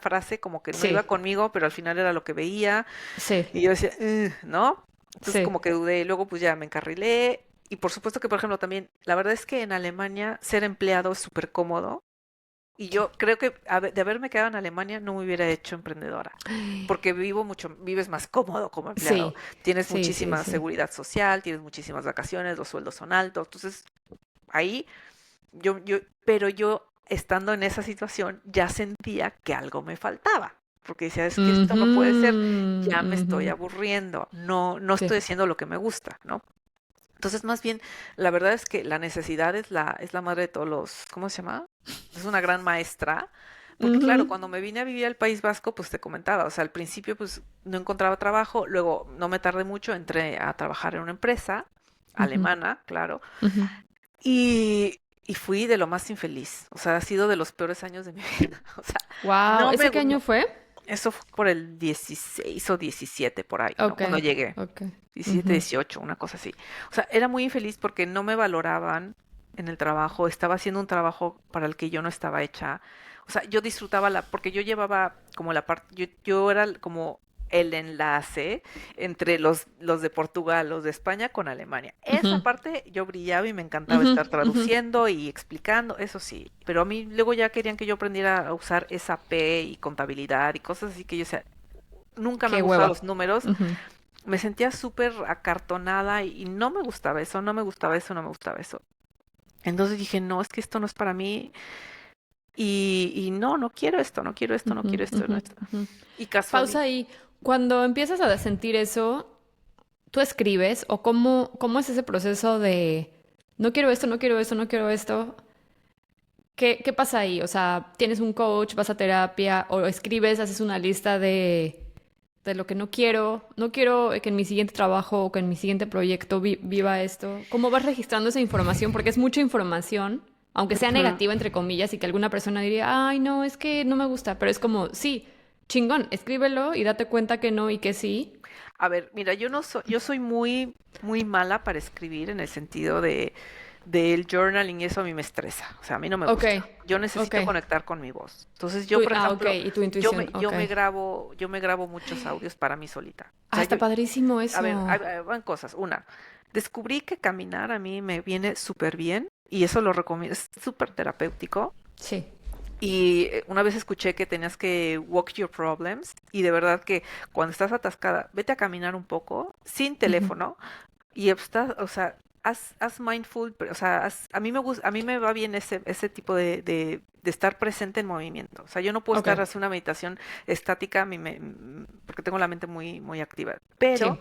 frase, como que no iba Sí, conmigo, pero al final era lo que veía, sí, y yo decía, "Ugh", ¿no? Entonces sí. como que dudé, luego pues ya me encarrilé, y por supuesto que, por ejemplo, también, la verdad es que en Alemania ser empleado es súper cómodo, Y Sí. yo creo que de haberme quedado en Alemania no me hubiera hecho emprendedora, porque vives más cómodo como empleado, Sí, tienes sí, sí, muchísima sí. seguridad social, tienes muchísimas vacaciones, los sueldos son altos, entonces ahí pero yo estando en esa situación ya sentía que algo me faltaba, porque decía, es que esto no puede ser, Ujú, ya me estoy ujú. aburriendo, no estoy Sí. haciendo lo que me gusta, ¿no? Entonces, más bien, la verdad es que la necesidad es la madre de todos los, ¿cómo se llama? Es una gran maestra, porque claro, Ujú, cuando me vine a vivir al País Vasco, pues te comentaba, o sea, al principio pues no encontraba trabajo, luego no me tardé mucho, entré a trabajar en una empresa ujú, alemana, claro, ujú. y fui de lo más infeliz, o sea, ha sido de los peores años de mi vida, o sea, Wow, no me, ¿ese qué año fue? eso fue por el 16 o 17 por ahí, ¿no? Ok, Cuando llegué. ok. 17, Ujú. 18, una cosa así. O sea, era muy infeliz porque no me valoraban en el trabajo, estaba haciendo un trabajo para el que yo no estaba hecha. O sea, yo disfrutaba porque yo llevaba como la parte, yo era como el enlace entre los de Portugal, los de España con Alemania. Esa Ujú, parte yo brillaba y me encantaba ujú, estar ujú. traduciendo y explicando, eso sí. Pero a mí luego ya querían que yo aprendiera a usar SAP y contabilidad y cosas así que yo, o sea, nunca me han Qué gustado hueva. los números, Ujú. me sentía súper acartonada y no me gustaba eso, no me gustaba eso, no me gustaba eso. Entonces dije, no, es que esto no es para mí y no, no quiero esto, no quiero esto, no Ujú, quiero esto, no ujú, esto. ujú. Y Pausa casualidad, ahí. Cuando empiezas a sentir eso, ¿tú escribes o cómo es ese proceso de no quiero esto, no quiero esto, no quiero esto? ¿Qué pasa ahí? O sea, ¿tienes un coach, vas a terapia o escribes, haces una lista de lo que no quiero? No quiero que en mi siguiente trabajo o que en mi siguiente proyecto viva esto. ¿Cómo vas registrando esa información? Porque es mucha información, aunque sea negativa, entre comillas, y que alguna persona diría, ay, no, es que no me gusta, pero es como, sí, chingón, escríbelo y date cuenta que no y que sí. a ver, mira, yo no soy, yo soy muy mala para escribir en el sentido de del journaling y eso a mí me estresa, o sea, a mí no me Ok, gusta. Yo ok. necesito conectar con mi voz. Entonces yo, por Ok, ejemplo, y tu intuición, ok. yo me grabo muchos audios para mí solita. O Ah, sea, está padrísimo a ver, eso. van cosas. Una, descubrí que caminar a mí me viene súper bien y eso lo recomiendo, es súper terapéutico. Sí. Y una vez escuché que tenías que walk your problems y de verdad que cuando estás atascada, vete a caminar un poco sin Ujú. teléfono y estás, o sea, haz mindful, o sea, a mí me gusta, a mí me va bien ese tipo de estar presente en movimiento. O sea, yo no puedo Ok, estar haciendo una meditación estática, porque tengo la mente muy activa. sí. Pero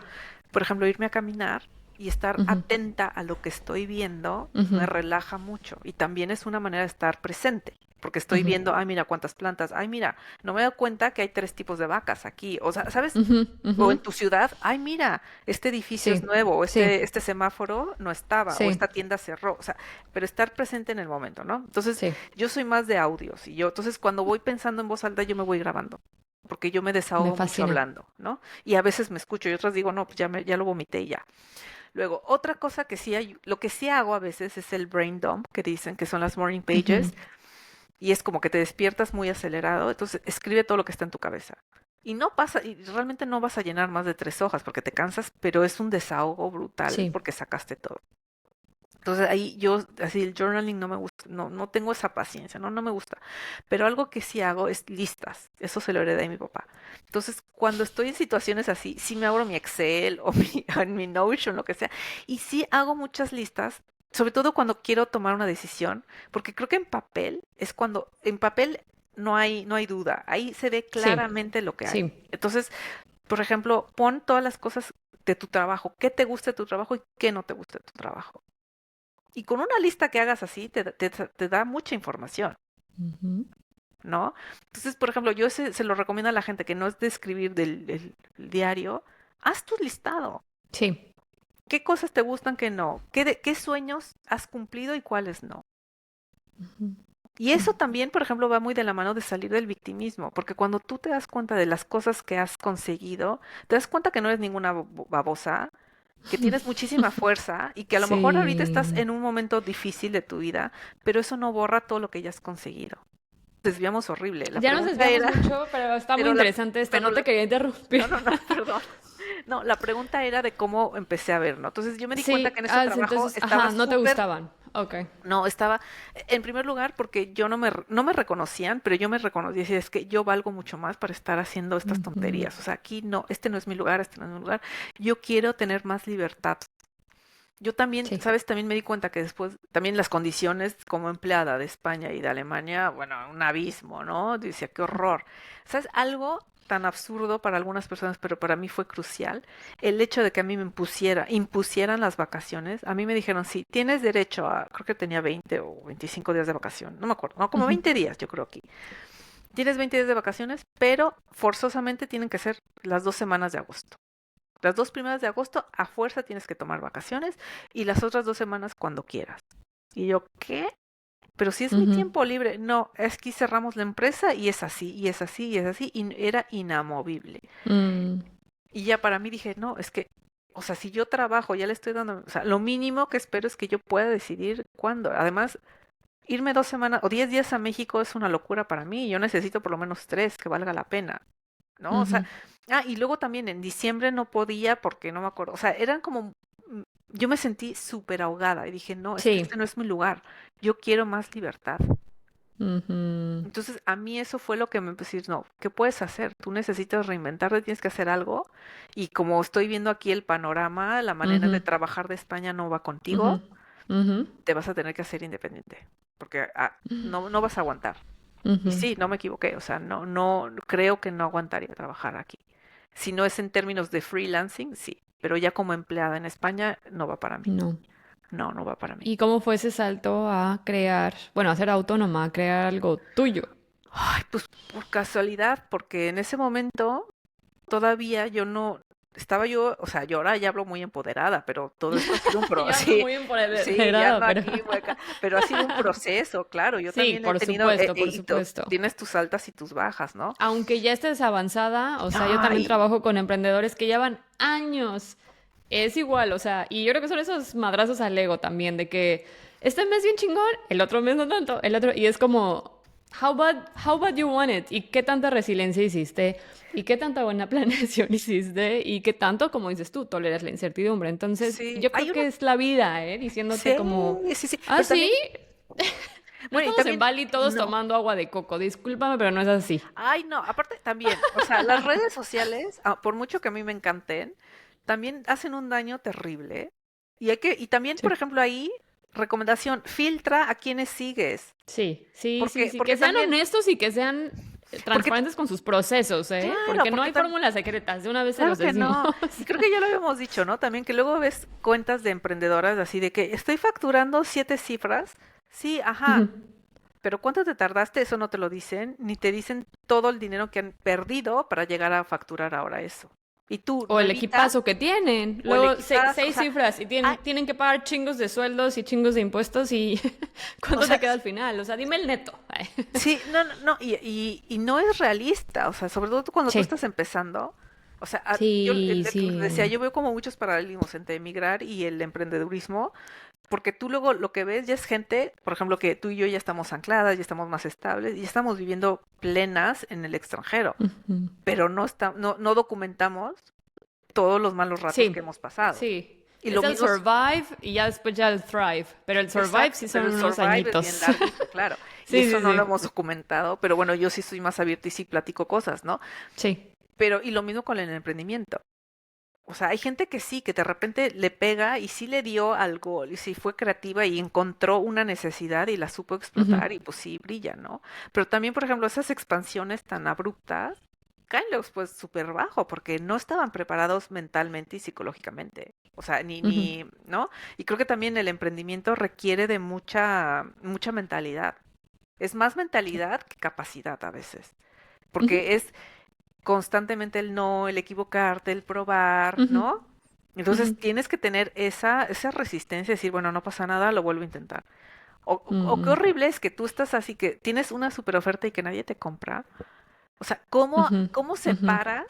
por ejemplo, irme a caminar y estar Ujú, atenta a lo que estoy viendo me ujú, relaja mucho y también es una manera de estar presente, porque estoy ujú, viendo, ay, mira cuántas plantas, ay, mira, no me he dado cuenta que hay 3 tipos de vacas aquí, o sea, ¿sabes? ujú, O ujú. en tu ciudad, ay, mira, este edificio es Sí, nuevo, o sí, este semáforo no estaba, o sí, esta tienda cerró, o sea, pero estar presente en el momento, ¿no? Entonces, sí. yo soy más de audios y entonces cuando voy pensando en voz alta, yo me voy grabando, porque yo me Me desahogo mucho fascina. hablando, ¿no? Y a veces me escucho y otras digo, no, pues ya lo vomité y ya. Luego, otra cosa que sí hay, lo que sí hago a veces es el brain dump, que dicen que son las morning Ujú, pages, y es como que te despiertas muy acelerado, entonces escribe todo lo que está en tu cabeza. Y no pasa, y realmente no vas a llenar más de 3 hojas porque te cansas, pero es un desahogo brutal sí. porque sacaste todo. Entonces ahí yo, así el journaling no me gusta, no tengo esa paciencia, no me gusta. Pero algo que sí hago es listas, eso se lo heredé de mi papá. Entonces cuando estoy en situaciones así, sí me abro mi Excel o en mi Notion, lo que sea, y sí hago muchas listas, sobre todo cuando quiero tomar una decisión, porque creo que en papel es cuando, en papel no hay duda, ahí se ve Sí, claramente lo que hay. sí. Entonces, por ejemplo, pon todas las cosas de tu trabajo, qué te gusta de tu trabajo y qué no te gusta de tu trabajo. Y con una lista que hagas así, te da mucha información, Ujú. ¿no? Entonces, por ejemplo, yo se lo recomiendo a la gente que no es de escribir del diario, haz tu listado. Sí. ¿Qué cosas te gustan, qué no? ¿Qué sueños has cumplido y cuáles no? Ujú, Y eso ujú. también, por ejemplo, va muy de la mano de salir del victimismo, porque cuando tú te das cuenta de las cosas que has conseguido, te das cuenta que no eres ninguna babosa, que tienes muchísima fuerza y que a lo mejor ahorita estás Sí. en un momento difícil de tu vida, pero eso no borra todo lo que ya has conseguido. Desviamos horrible. La Ya nos pregunta desviamos era, mucho, pero está muy pero la, interesante esto. pero No te la, quería interrumpir. no, perdón. No, la pregunta era de cómo empecé a ver, ¿no? Entonces yo me di cuenta Sí, que en ese trabajo entonces, estaba ajá, no te súper, gustaban. Ok. No, estaba, en primer lugar, porque yo no me reconocían, pero yo me reconocí, decía, es que yo valgo mucho más para estar haciendo estas Ujú, tonterías. O sea, aquí no, este no es mi lugar, este no es mi lugar. Yo quiero tener más libertad. Yo también, sí. ¿sabes? También me di cuenta que después, también las condiciones como empleada de España y de Alemania, bueno, un abismo, ¿no? Decía, qué horror. ¿Sabes? Algo tan absurdo para algunas personas, pero para mí fue crucial, el hecho de que a mí impusieran las vacaciones. A mí me dijeron, sí, tienes derecho a, creo que tenía 20 o 25 días de vacación, no me acuerdo, no, como Ujú, 20 días, yo creo que. Tienes 20 días de vacaciones, pero forzosamente tienen que ser las 2 semanas de agosto. Las 2 primeras de agosto a fuerza tienes que tomar vacaciones y las otras 2 semanas cuando quieras. Y yo, ¿qué? Pero si es mi ujú, tiempo libre, no, es que cerramos la empresa y es así, y es así, y es así, y era inamovible. mm, Y ya para mí dije, no, es que, o sea, si yo trabajo, ya le estoy dando, o sea, lo mínimo que espero es que yo pueda decidir cuándo. Además, irme 2 semanas o 10 días a México es una locura para mí. Yo necesito por lo menos tres que valga la pena. ¿No? O sea, ujú. y luego también en diciembre no podía porque no me acuerdo, o sea, eran como, yo me sentí súper ahogada y dije, no, es que Sí. este no es mi lugar, yo quiero más libertad. Ujú, Entonces, a mí eso fue lo que me empezó a decir, no, ¿qué puedes hacer? Tú necesitas reinventarte, tienes que hacer algo. Y como estoy viendo aquí el panorama, la manera de ujú, trabajar de España no va ujú, contigo, ujú, te vas a tener que hacer independiente, porque no, no vas a aguantar. Y ujú. sí, no me equivoqué, o sea, no, no, creo que no aguantaría trabajar aquí. Si no es en términos de freelancing, sí, pero ya como empleada en España no va para mí. No. No, no va para mí. ¿Y cómo fue ese salto a crear, bueno, a ser autónoma, a crear algo tuyo? Ay, pues por casualidad, porque en ese momento todavía yo no estaba yo, o sea, yo ahora ya hablo muy empoderada, pero todo esto ha sido un Yo ando sí, muy sí, ya empoderada, ando pero aquí, pero ha sido un proceso, claro. Yo sí, también he por tenido, supuesto, por supuesto. tienes tus altas y tus bajas, ¿no? Aunque ya estés avanzada, o sea, yo también Ay, trabajo con emprendedores que llevan años. Es igual, o sea, y yo creo que son esos madrazos al ego también, de que este mes bien chingón, el otro mes no tanto, el otro, y es como, how bad you want it, y qué tanta resiliencia hiciste, y qué tanta buena planeación hiciste, y qué tanto, como dices tú, toleras la incertidumbre. Entonces, sí, yo creo hay una, que es la vida, ¿eh? Diciéndote sí, como, sí, sí, ah, pero sí, también, no bueno, y estamos en también, Bali todos no, tomando agua de coco, discúlpame, pero no es así. ay, no, aparte también, o sea, las redes sociales, por mucho que a mí me encanten, también hacen un daño terrible. Y también, por Sí. ejemplo, ahí, recomendación, filtra a quienes sigues, Sí, sí, sí, porque, sí, porque que sean también, honestos y que sean porque, transparentes con sus procesos, ¿eh? claro, Porque no porque hay también, fórmulas secretas, de una vez se claro los que decimos. no, y creo que ya lo habíamos dicho, ¿no? También que luego ves cuentas de emprendedoras así de que estoy facturando 7 cifras, sí, ajá. Pero ¿cuánto te tardaste? Eso no te lo dicen, ni te dicen todo el dinero que han perdido para llegar a facturar ahora eso. Y tú, O el nuevita, equipazo que tienen. o el Luego, equipazo, o seis sea, cifras y ah, tienen que pagar chingos de sueldos y chingos de impuestos y o ¿cuánto sea, te queda al final? O sea, dime el neto. Ay. sí, no, no, no, y no es realista, o sea, sobre todo cuando tú Sí, estás empezando, o sea, yo sí, decía, sí. yo veo como muchos paralelismos entre emigrar y el emprendedurismo, porque tú luego lo que ves ya es gente, por ejemplo, que tú y yo ya estamos ancladas, ya estamos más estables, y estamos viviendo plenas en el extranjero, Ujú. pero no documentamos todos los malos ratos que Sí, hemos pasado. sí. Y lo Es el mismo, survive y ya después ya el thrive. Pero el survive sí exacto, pero son el unos survive es bien añitos. larguito, claro. Y Sí, eso sí, no lo sí. hemos documentado, pero bueno, yo sí soy más abierta y sí platico cosas, ¿no? Sí. Pero, y lo mismo con el emprendimiento. O sea, hay gente que sí, que de repente le pega y sí le dio algo, y sí fue creativa y encontró una necesidad y la supo Ujú, explotar y pues sí, brilla, ¿no? Pero también, por ejemplo, esas expansiones tan abruptas caen luego pues súper bajo porque no estaban preparados mentalmente y psicológicamente. O sea, ujú, ¿no? Y creo que también el emprendimiento requiere de mucha mentalidad. Es más sí. mentalidad que capacidad a veces. Ujú, Porque es constantemente el no, el equivocarte, el probar, ujú, ¿no? ujú, Entonces tienes que tener esa resistencia, decir, bueno, no pasa nada, lo vuelvo a intentar. O qué mm, horrible es que tú estás así, que tienes una super oferta y que nadie te compra. O sea, ujú, ¿cómo ujú, separas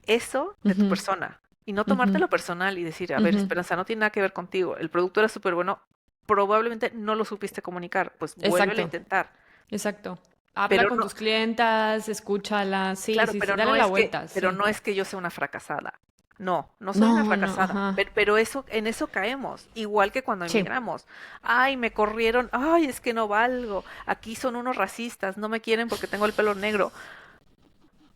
eso de tu ujú, persona? Y no ujú, tomártelo personal y decir, a ver, ujú. Esperanza, no tiene nada que ver contigo. El producto era súper bueno, probablemente no lo supiste comunicar, pues vuélvelo a Exacto, intentar. exacto. Habla Pero con no, tus clientas, escúchalas. Sí, claro, sí, sí, dale la vuelta, pero sí. no es que yo sea una fracasada. No soy una No, no, fracasada, ajá. pero eso, en eso caemos, igual que cuando Sí, emigramos. Ay, me corrieron, ay, es que no valgo, aquí son unos racistas, no me quieren porque tengo el pelo negro.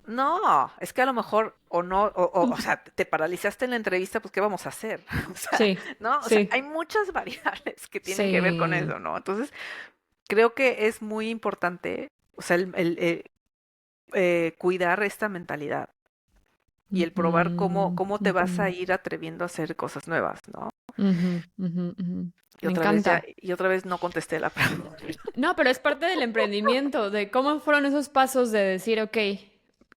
No, es que a lo mejor o no, o sea, te paralizaste en la entrevista, pues ¿qué vamos a hacer? O sea, sí, ¿no? O sea, hay sí, muchas variables que tienen que ver con sí. eso, ¿no? Entonces, creo que es muy importante, o sea, cuidar esta mentalidad y el probar Ujú, cómo te ujú, vas a ir atreviendo a hacer cosas nuevas, ¿no? ujú, ujú, ujú. Me encanta. Y otra vez no contesté la pregunta. No, pero es parte del emprendimiento, de cómo fueron esos pasos de decir, ok,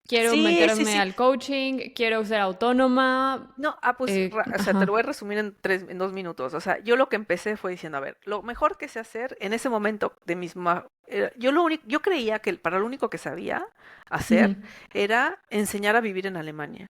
quiero Sí, sí, meterme sí. al coaching, quiero ser autónoma. No, pues, o sea, te lo Ajá. voy a resumir en 2 minutos. O sea, yo lo que empecé fue diciendo, a ver, lo mejor que sé hacer en ese momento de misma, yo creía que para lo único que sabía hacer Ujú. era enseñar a vivir en Alemania.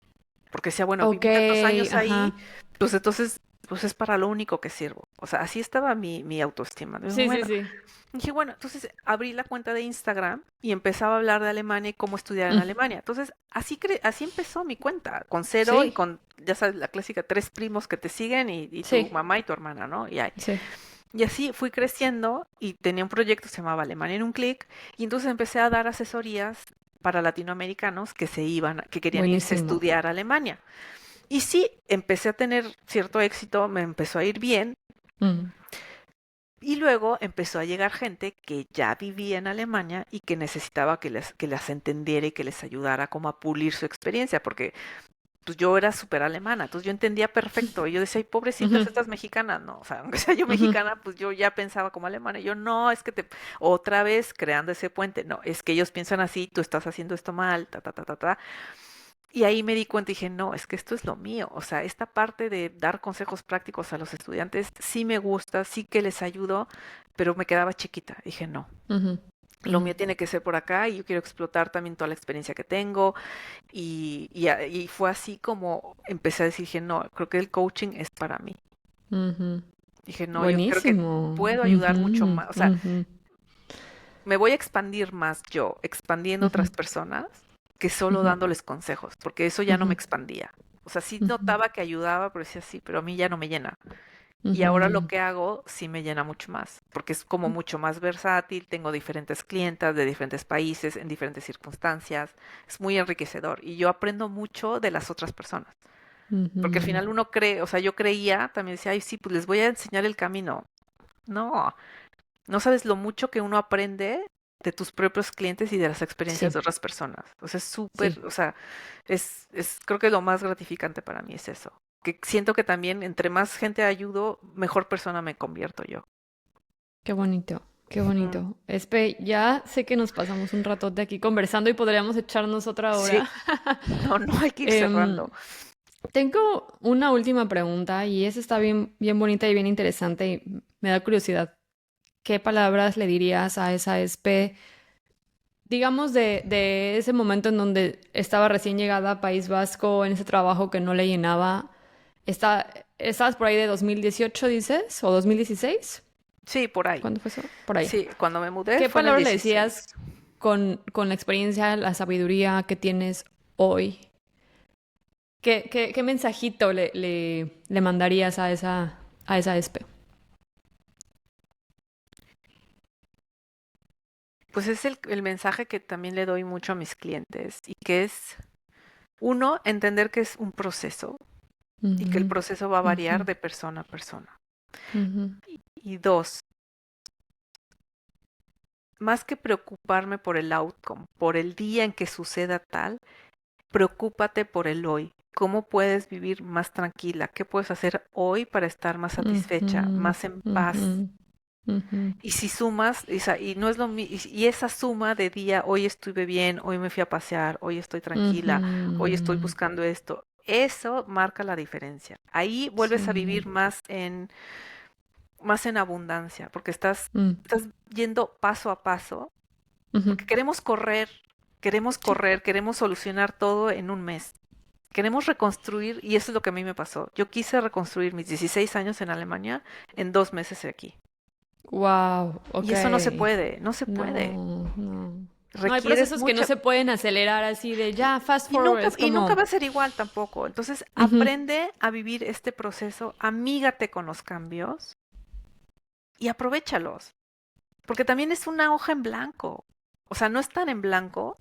Porque decía, bueno, Ok, viví tantos años ahí, ajá. pues entonces, pues es para lo único que sirvo. O sea, así estaba mi autoestima. Digo, Sí, sí, bueno, sí. dije, bueno, entonces abrí la cuenta de Instagram y empezaba a hablar de Alemania y cómo estudiar en Mm, Alemania. Entonces, así empezó mi cuenta, con cero y sí, con, ya sabes, la clásica, 3 primos que te siguen y tu sí, mamá y tu hermana, ¿no? sí. Y así fui creciendo y tenía un proyecto que se llamaba Alemania en un clic y entonces empecé a dar asesorías para latinoamericanos que que querían irse a Buenísimo. estudiar a Alemania. Y sí, empecé a tener cierto éxito, me empezó a ir bien. Mm, Y luego empezó a llegar gente que ya vivía en Alemania y que necesitaba que las entendiera y que les ayudara como a pulir su experiencia, porque pues yo era súper alemana, entonces yo entendía perfecto. Y yo decía, ay, pobrecitas ujú, estas mexicanas, no, o sea, aunque sea yo ujú. mexicana, pues yo ya pensaba como alemana. Y yo, no, es que otra vez creando ese puente, no, es que ellos piensan así, tú estás haciendo esto mal, ta, ta, ta, ta, ta. Y ahí me di cuenta y dije, no, es que esto es lo mío. O sea, esta parte de dar consejos prácticos a los estudiantes sí me gusta, sí que les ayudo, pero me quedaba chiquita. Dije, no, Ujú, lo ujú, mío tiene que ser por acá y yo quiero explotar también toda la experiencia que tengo. Y fue así como empecé a decir, dije, no, creo que el coaching es para mí. ujú. Dije, no, yo creo que Buenísimo. puedo ayudar mucho Ujú, más. O sea, ujú. me voy a expandir más yo, expandiendo Ujú, otras personas, que solo ujú, dándoles consejos, porque eso ya no me ujú, expandía. O sea, sí ujú, notaba que ayudaba, pero decía sí, pero a mí ya no me llena. Y ahora lo ujú. que hago sí me llena mucho más, porque es como mucho más versátil, tengo diferentes clientas de diferentes países, en diferentes circunstancias, es muy enriquecedor y yo aprendo mucho de las otras personas, porque al Ujú. final uno cree, o sea, yo creía, también decía, ay, sí, pues les voy a enseñar el camino. No, no sabes lo mucho que uno aprende de tus propios clientes y de las experiencias de Sí, otras personas. O sea, es sí. súper, o sea, creo que lo más gratificante para mí es eso. Que siento que también entre más gente ayudo, mejor persona me convierto yo. Qué bonito, qué Ujú. bonito. Espe, ya sé que nos pasamos un ratote aquí conversando y podríamos echarnos otra Sí, hora. no, no hay que ir Em, cerrando. tengo una última pregunta y esa está bien, bien bonita y bien interesante y me da curiosidad. ¿Qué palabras le dirías a esa Espe, digamos, de ese momento en donde estaba recién llegada a País Vasco, en ese trabajo que no le llenaba? ¿Estabas por ahí de 2018, dices? ¿O 2016? Sí, por ahí. ¿Cuándo fue eso? Por ahí. Sí, cuando me mudé ¿Qué fue en el palabra le 16. decías con la experiencia, la sabiduría que tienes hoy? ¿Qué mensajito le mandarías a esa espe? Pues es el mensaje que también le doy mucho a mis clientes y que es, uno, entender que es un proceso y que el Ujú, proceso va a ujú, variar de persona a persona. ujú. Y dos, más que preocuparme por el outcome, por el día en que suceda tal, preocúpate por el hoy. ¿Cómo puedes vivir más tranquila? ¿Qué puedes hacer hoy para estar más satisfecha, Ujú, más en paz? ujú, ujú, Y si sumas, y no es y esa suma de día, hoy estuve bien, hoy me fui a pasear, hoy estoy tranquila, hoy estoy ujú. buscando esto, eso marca la diferencia. Ahí vuelves a vivir Sí. más en abundancia, porque Mm, estás yendo paso a paso, ujú. porque queremos Sí. correr, queremos solucionar todo en un mes. Queremos reconstruir, y eso es lo que a mí me pasó. Yo quise reconstruir mis 16 años en Alemania en 2 meses aquí. Wow, Y ok. eso no se puede, no se puede. No, no. No, hay requieres procesos que no mucha. se pueden acelerar así de ya, fast Y forward, nunca, es y nunca va como... a ser igual tampoco. Entonces, Ujú, aprende a vivir este proceso, amígate con los cambios y aprovéchalos. Porque también es una hoja en blanco. O sea, no están en blanco,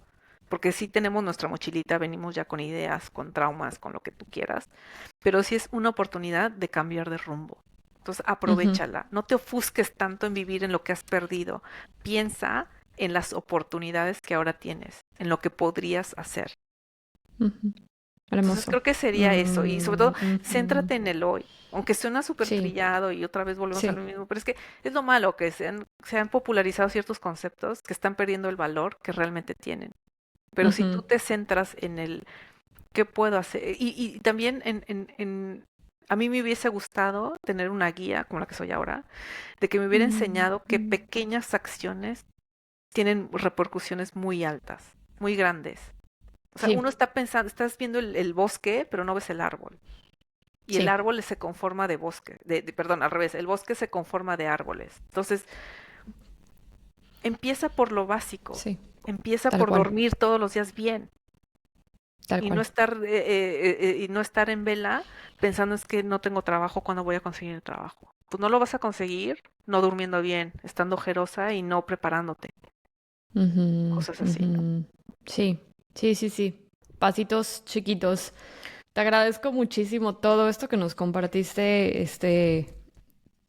porque sí tenemos nuestra mochilita, venimos ya con ideas, con traumas, con lo que tú quieras, pero sí es una oportunidad de cambiar de rumbo. Entonces, ujú, aprovéchala. No te ofusques tanto en vivir en lo que has perdido. Piensa en las oportunidades que ahora tienes, en lo que podrías hacer. ujú. Entonces Hermoso. creo que sería eso y sobre todo Ujú. céntrate en el hoy, aunque suena súper Sí, trillado y otra vez volvemos a lo sí. mismo, pero es que es lo malo que se han popularizado ciertos conceptos que están perdiendo el valor que realmente tienen. Pero si tú Ujú, te centras en el qué puedo hacer y también a mí me hubiese gustado tener una guía como la que soy ahora, de que me hubiera enseñado que ujú. pequeñas acciones tienen repercusiones muy altas, muy grandes. O sea, Sí, uno está pensando, estás viendo el bosque, pero no ves el árbol. Y el sí, árbol se conforma de bosque, perdón, al revés, el bosque se conforma de árboles. Entonces, empieza por lo básico, sí, empieza tal por cual, dormir todos los días bien tal y no cual. estar, y no estar en vela pensando es que no tengo trabajo, ¿cuándo voy a conseguir el trabajo? Pues no lo vas a conseguir no durmiendo bien, estando ojerosa y no preparándote, Ujú, cosas así, ¿no? ujú. Sí, sí, sí, sí. Pasitos chiquitos. Te agradezco muchísimo todo esto que nos compartiste.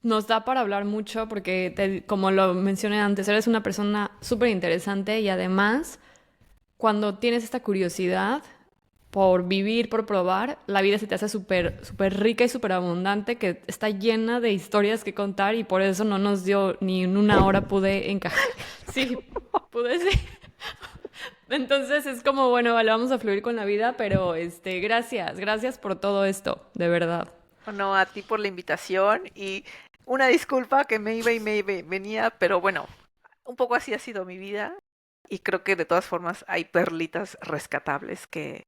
Nos da para hablar mucho porque, como lo mencioné antes, eres una persona súper interesante y además, cuando tienes esta curiosidad por vivir, por probar, la vida se te hace súper, súper rica y súper abundante, que está llena de historias que contar y por eso no nos dio ni en una hora pude encajar. Sí, pude, sí. Entonces es como, bueno, vale, vamos a fluir con la vida, pero gracias, gracias por todo esto, de verdad. No, a ti por la invitación y una disculpa que me iba y venía, pero bueno, un poco así ha sido mi vida y creo que de todas formas hay perlitas rescatables que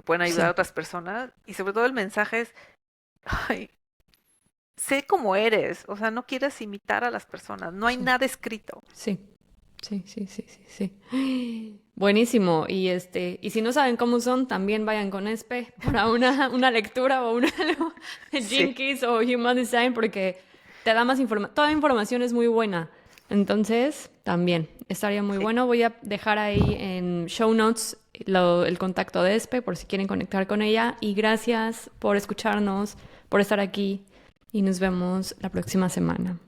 pueden ayudar a Sí, otras personas y sobre todo el mensaje es, ay, sé cómo eres, o sea, no quieras imitar a las personas, no hay sí, nada escrito. sí, sí, sí, sí, sí, sí. Buenísimo. Y si no saben cómo son, también vayan con Espe para una lectura o algo de Sí, Jinkies o Human Design porque te da más información. Toda información es muy buena. Entonces, también estaría muy sí. bueno. Voy a dejar ahí en show notes el contacto de Espe por si quieren conectar con ella. Y gracias por escucharnos, por estar aquí. Y nos vemos la próxima semana.